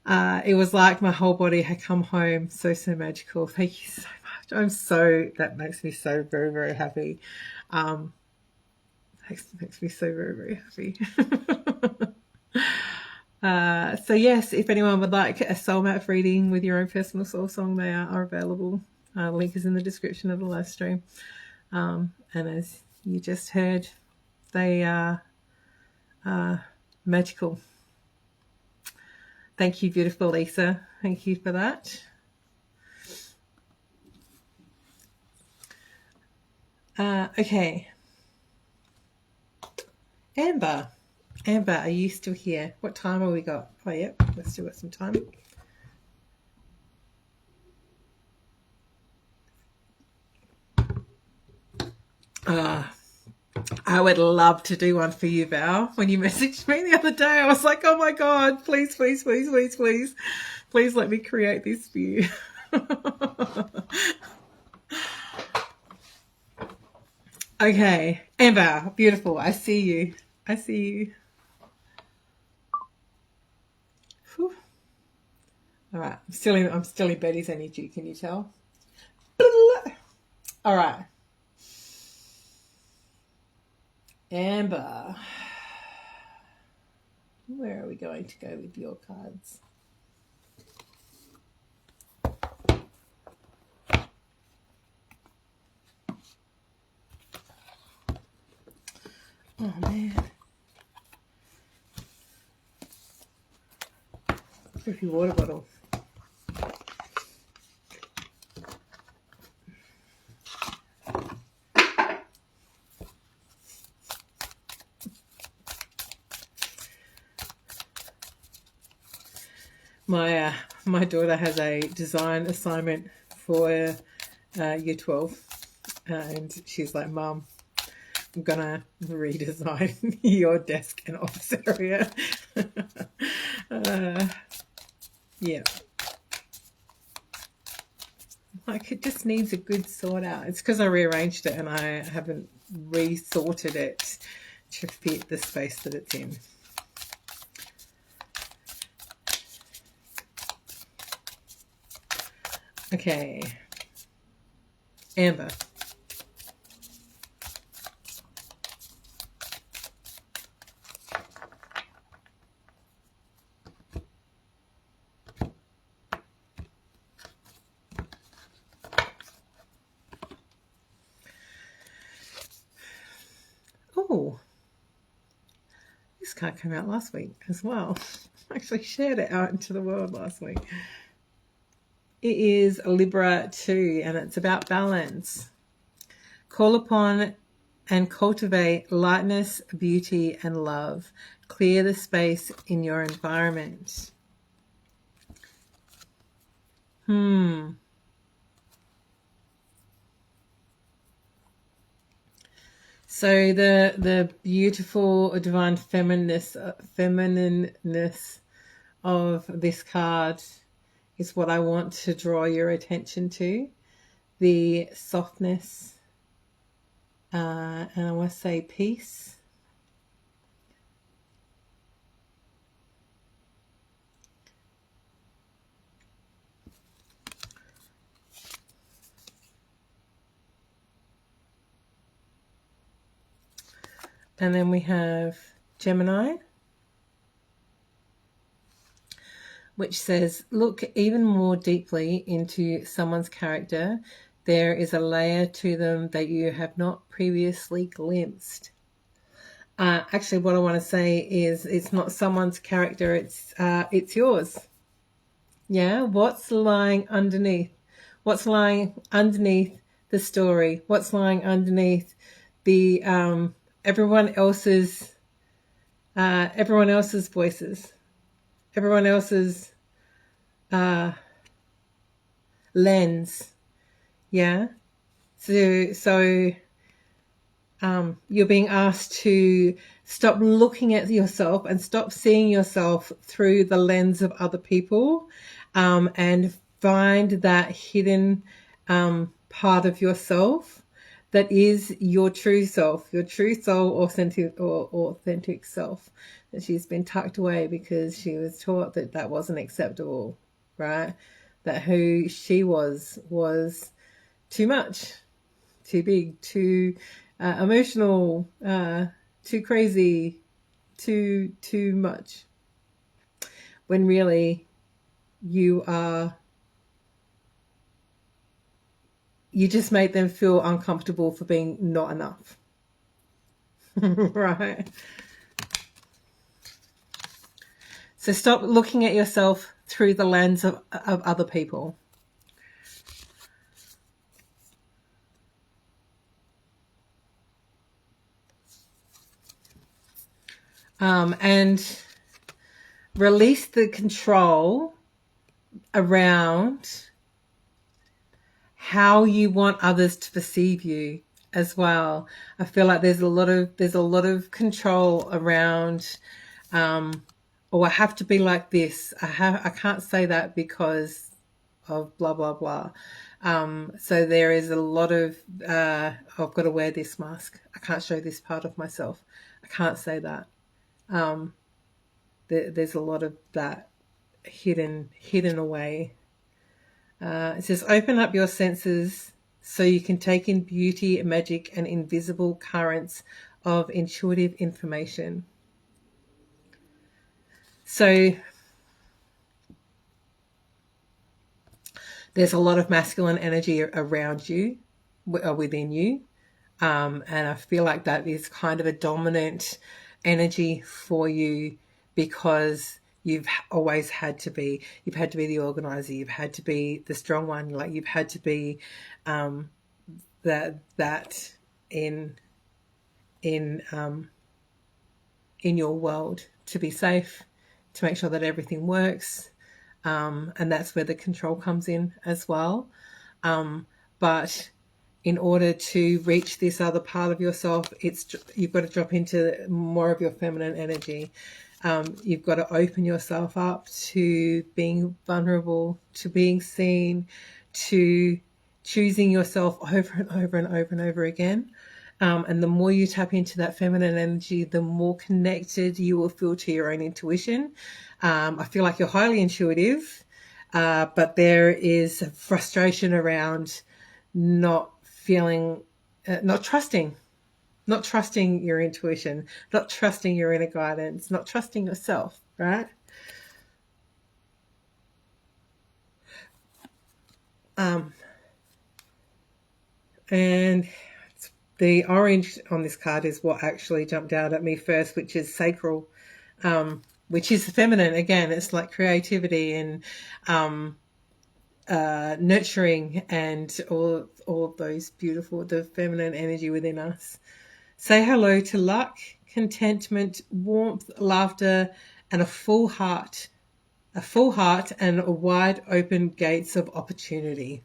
It was like my whole body had come home. So magical. Thank you so much. That makes me so very, very happy. Makes me so very, very happy. So yes, if anyone would like a soul map reading with your own personal soul song, they are available. Link is in the description of the live stream. And as you just heard, they are magical. Thank you, beautiful Lisa. Thank you for that. Okay. Amber, are you still here? What time have we got? Oh, yep, we've still got some time. I would love to do one for you, Val. When you messaged me the other day, I was like, oh my God, please, please, please, please, please, please let me create this for you. Okay, Amber, beautiful. I see you. Whew. All right, I'm still in Betty's energy. Can you tell? All right. Amber, where are we going to go with your cards? Oh man. Pretty water bottle. My daughter has a design assignment for year 12, and she's like, Mum, I'm gonna redesign your desk and office area. Yeah, like it just needs a good sort out. It's because I rearranged it and I haven't resorted it to fit the space that it's in. Okay, Amber. Oh, this card came out last week as well. I actually shared it out into the world last week. It is Libra 2, and it's about balance. Call upon and cultivate lightness, beauty, and love. Clear the space in your environment. So the beautiful divine feminineness of this card is what I want to draw your attention to. The softness, and I want to say peace. And then we have Gemini, which says, look even more deeply into someone's character. There is a layer to them that you have not previously glimpsed. Actually, what I want to say is it's not someone's character, it's yours. Yeah, what's lying underneath? What's lying underneath the story? What's lying underneath the everyone else's voices, everyone else's lens? Yeah. So you're being asked to stop looking at yourself and stop seeing yourself through the lens of other people, and find that hidden part of yourself that is your true self, your true soul, authentic self, that she's been tucked away because she was taught that that wasn't acceptable, right? That who she was too much, too big, too emotional, too crazy, too much. When really you just make them feel uncomfortable for being not enough. Right? So stop looking at yourself through the lens of other people. And release the control around how you want others to perceive you as well. I feel like there's a lot of control around, oh, I have to be like this. I can't say that because of blah blah blah. So there is a lot of I've got to wear this mask. I can't show this part of myself. I can't say that. There's a lot of that hidden away. It says, open up your senses so you can take in beauty, magic, and invisible currents of intuitive information. So there's a lot of masculine energy around you, within you. And I feel like that is kind of a dominant energy for you because you've always had to be. You've had to be the organizer. You've had to be the strong one. Like you've had to be that in your world to be safe, to make sure that everything works. And that's where the control comes in as well. But in order to reach this other part of yourself, you've got to drop into more of your feminine energy. You've got to open yourself up to being vulnerable, to being seen, to choosing yourself over and over and over and over again. And the more you tap into that feminine energy, the more connected you will feel to your own intuition. I feel like you're highly intuitive, but there is a frustration around not trusting your intuition, not trusting your inner guidance, not trusting yourself, right? And the orange on this card is what actually jumped out at me first, which is sacral, which is feminine. Again, it's like creativity and nurturing and all of those beautiful, the feminine energy within us. Say hello to luck, contentment, warmth, laughter, and a full heart and a wide open gates of opportunity.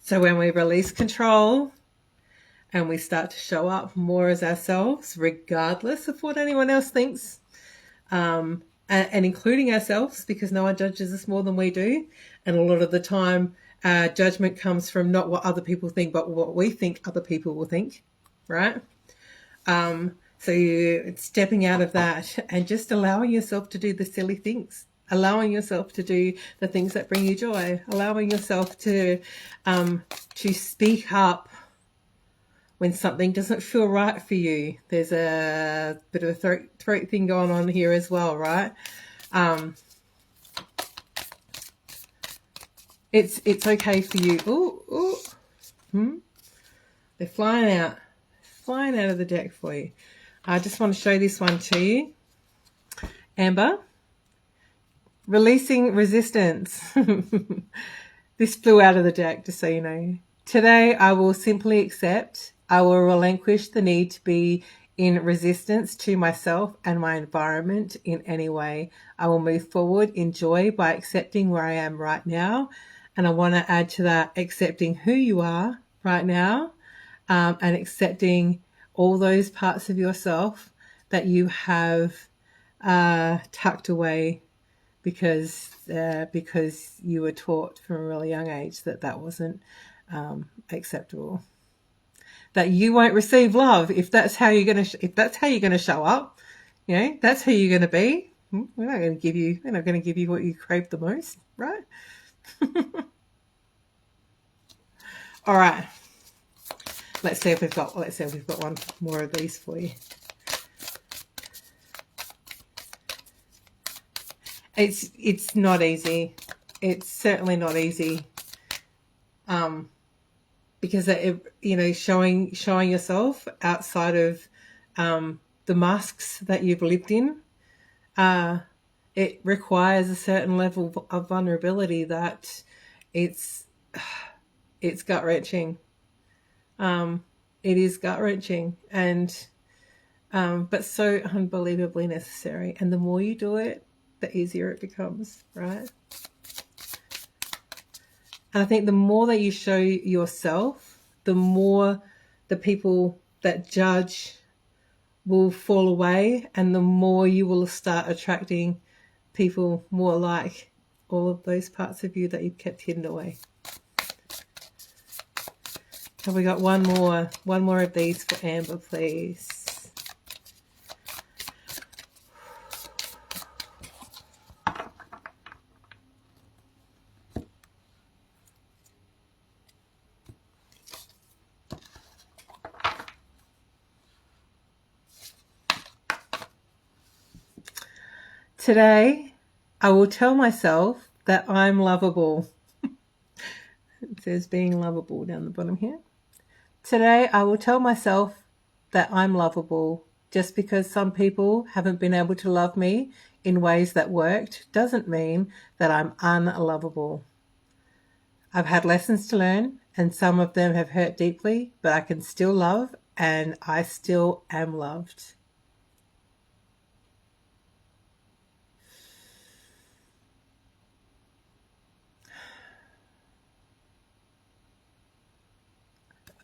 So when we release control and we start to show up more as ourselves, regardless of what anyone else thinks, and including ourselves, because no one judges us more than we do. And a lot of the time, judgment comes from not what other people think, but what we think other people will think, right? So you're stepping out of that and just allowing yourself to do the silly things, allowing yourself to do the things that bring you joy, allowing yourself to speak up when something doesn't feel right for you. There's a bit of a throat thing going on here as well, right? It's okay for you. They're flying out of the deck for you. I just want to show this one to you. Amber, releasing resistance. This flew out of the deck, just so you know. Today, I will simply accept. I will relinquish the need to be in resistance to myself and my environment in any way. I will move forward in joy by accepting where I am right now. And I want to add to that, accepting who you are right now, and accepting all those parts of yourself that you have tucked away because you were taught from a really young age that wasn't acceptable. That you won't receive love if that's how you're gonna show up. You know, that's who you're gonna be. We're not gonna give you what you crave the most, right? All right. Let's see if we've got one more of these for you. It's not easy. It's certainly not easy. Because showing yourself outside of the masks that you've lived in, it requires a certain level of vulnerability that it's gut-wrenching. It is gut-wrenching, and but so unbelievably necessary. And the more you do it, the easier it becomes, right? And I think the more that you show yourself, the more the people that judge will fall away, and the more you will start attracting people more like all of those parts of you that you've kept hidden away. Have we got one more of these for Amber, please? Today, I will tell myself that I'm lovable. It says being lovable down the bottom here. Today, I will tell myself that I'm lovable. Just because some people haven't been able to love me in ways that worked doesn't mean that I'm unlovable. I've had lessons to learn, and some of them have hurt deeply, but I can still love, and I still am loved.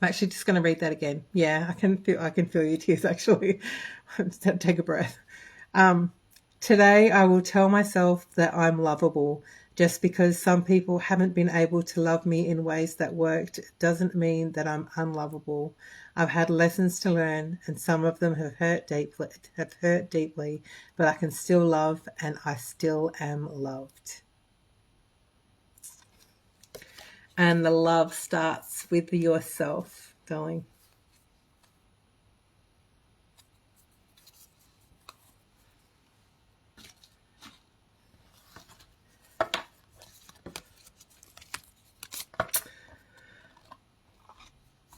I'm actually just going to read that again. Yeah, I can feel your tears actually. Take a breath. Today I will tell myself that I'm lovable. Just because some people haven't been able to love me in ways that worked doesn't mean that I'm unlovable. I've had lessons to learn, and some of them have hurt deeply, but I can still love, and I still am loved. And the love starts with yourself, darling.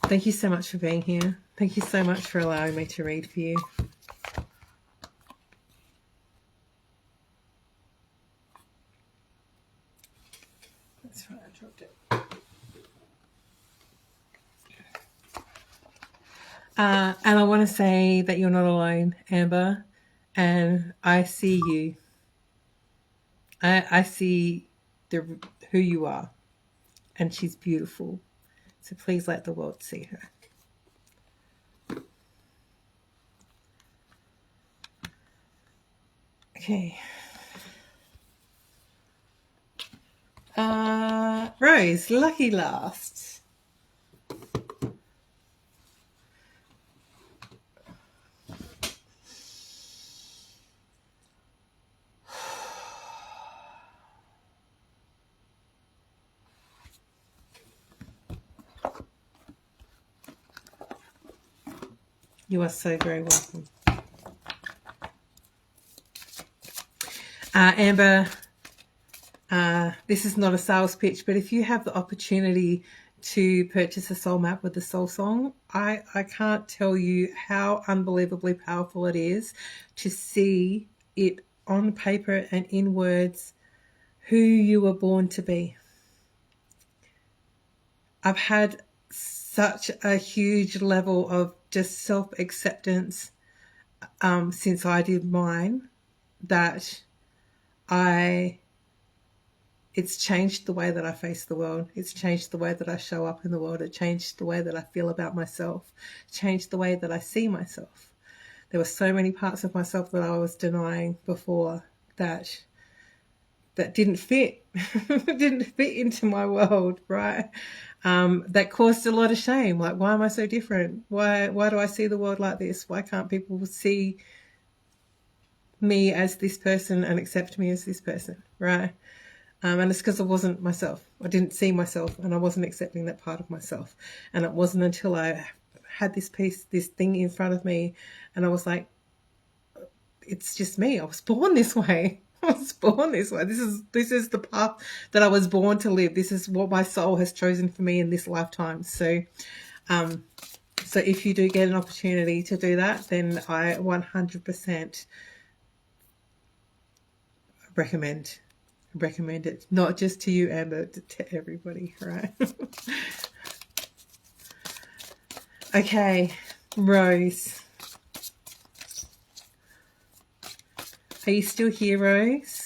Thank you so much for being here. Thank you so much for allowing me to read for you. That's right, I dropped it. And I want to say that you're not alone, Amber, and I see you. I see who you are, and she's beautiful. So please let the world see her. Okay. Rose, lucky last. You are so very welcome. Amber, this is not a sales pitch, but if you have the opportunity to purchase a soul map with the soul song, I can't tell you how unbelievably powerful it is to see it on paper and in words who you were born to be. I've had such a huge level of just self-acceptance since I did mine that it's changed the way that I face the world. It's changed the way that I show up in the world. It changed the way that I feel about myself. It changed the way that I see myself. There were so many parts of myself that I was denying before that didn't fit, didn't fit into my world, right? That caused a lot of shame. Like, why am I so different? Why do I see the world like this? Why can't people see me as this person and accept me as this person, right? And it's because I wasn't myself. I didn't see myself, and I wasn't accepting that part of myself. And it wasn't until I had this thing in front of me, and I was like, it's just me. I was born this way. I was born this way. This is the path that I was born to live. This is what my soul has chosen for me in this lifetime. So if you do get an opportunity to do that, then I 100% recommend it, not just to you, Amber, to everybody, right? Okay, Rose. Are you still here, Rose?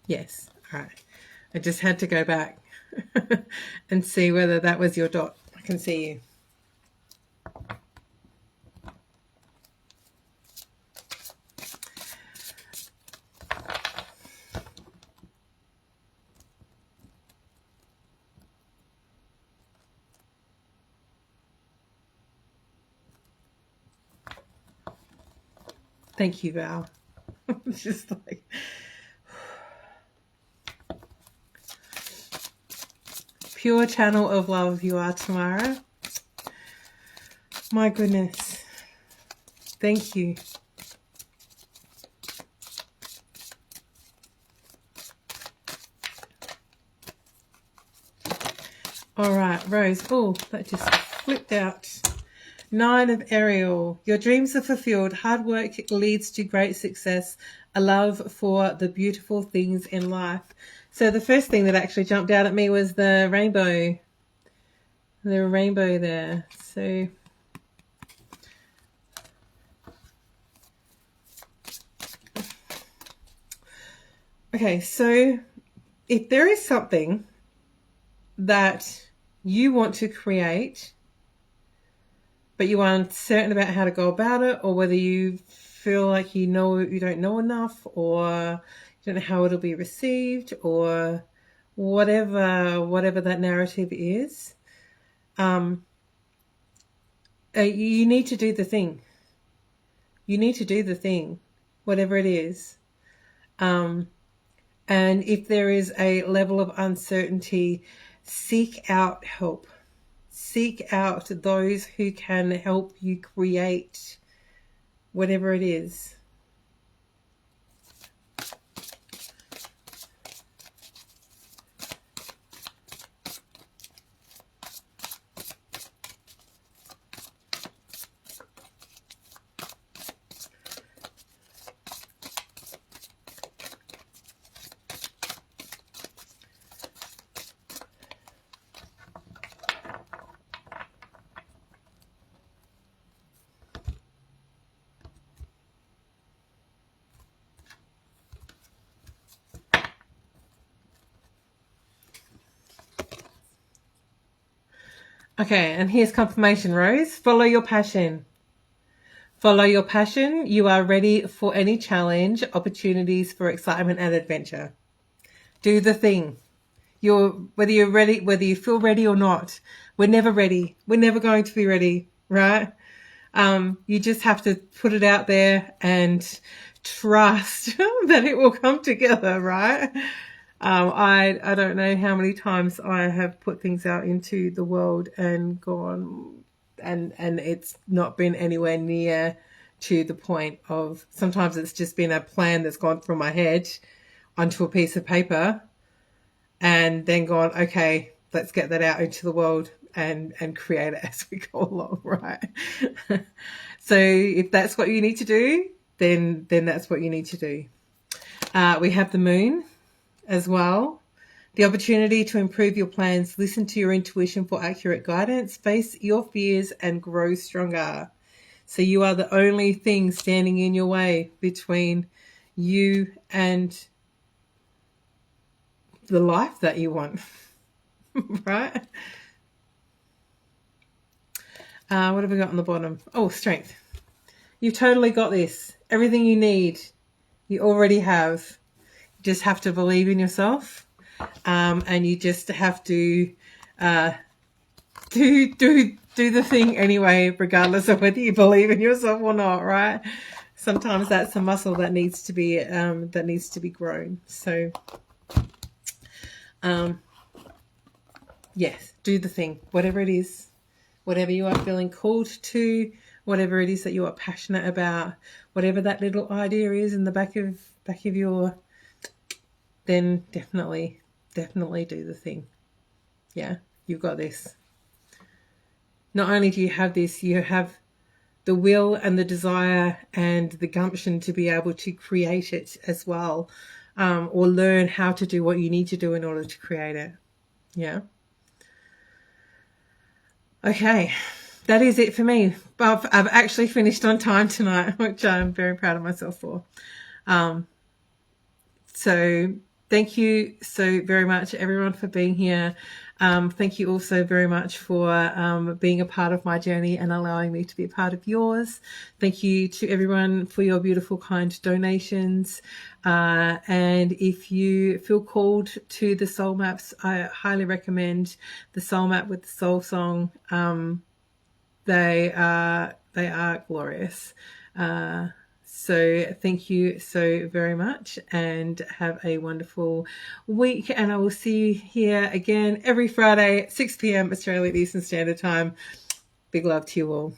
Yes, all right. I just had to go back and see whether that was your dot. I can see you. Thank you, Val. It's just like... Pure channel of love you are, Tamara. My goodness. Thank you. All right, Rose. Oh, that just flipped out. 9 of Ariel. Your dreams are fulfilled. Hard work leads to great success. A love for the beautiful things in life. So the first thing that actually jumped out at me was the rainbow. The rainbow there. So okay, so if there is something that you want to create, but you are uncertain about how to go about it, or whether you feel like you don't know enough, or you don't know how it'll be received, or whatever that narrative is, you need to do the thing. You need to do the thing, whatever it is. And if there is a level of uncertainty, seek out help. Seek out those who can help you create whatever it is. Okay, and here's confirmation, Rose. Follow your passion. Follow your passion. You are ready for any challenge, opportunities for excitement and adventure. Do the thing. Whether you're ready, whether you feel ready or not, we're never ready. We're never going to be ready, right? You just have to put it out there and trust that it will come together, right? I don't know how many times I have put things out into the world and gone, and it's not been anywhere near to the point of, sometimes it's just been a plan that's gone from my head onto a piece of paper and then gone, okay, let's get that out into the world and create it as we go along, right? So if that's what you need to do, then that's what you need to do. We have the moon as well. The opportunity to improve your plans, listen to your intuition for accurate guidance, face your fears and grow stronger. So you are the only thing standing in your way between you and the life that you want, right? What have we got on the bottom? Oh, strength. You totally got this. Everything you need, you already have. You just have to believe in yourself, and you just have to do the thing anyway, regardless of whether you believe in yourself or not, right? Sometimes that's a muscle that needs to be grown. So, yes, do the thing, whatever it is, whatever you are feeling called to, whatever it is that you are passionate about, whatever that little idea is in the back of your, then definitely do the thing. Yeah, you've got this. Not only do you have this, you have the will and the desire and the gumption to be able to create it as well, or learn how to do what you need to do in order to create it. Yeah. Okay, that is it for me. I've actually finished on time tonight, which I'm very proud of myself for. So thank you so very much, everyone, for being here. Thank you also very much for being a part of my journey and allowing me to be a part of yours. Thank you to everyone for your beautiful, kind donations. And if you feel called to the soul maps, I highly recommend the soul map with the soul song. They are glorious. So thank you so very much and have a wonderful week. And I will see you here again every Friday at 6 p.m. Australian Eastern Standard Time. Big love to you all.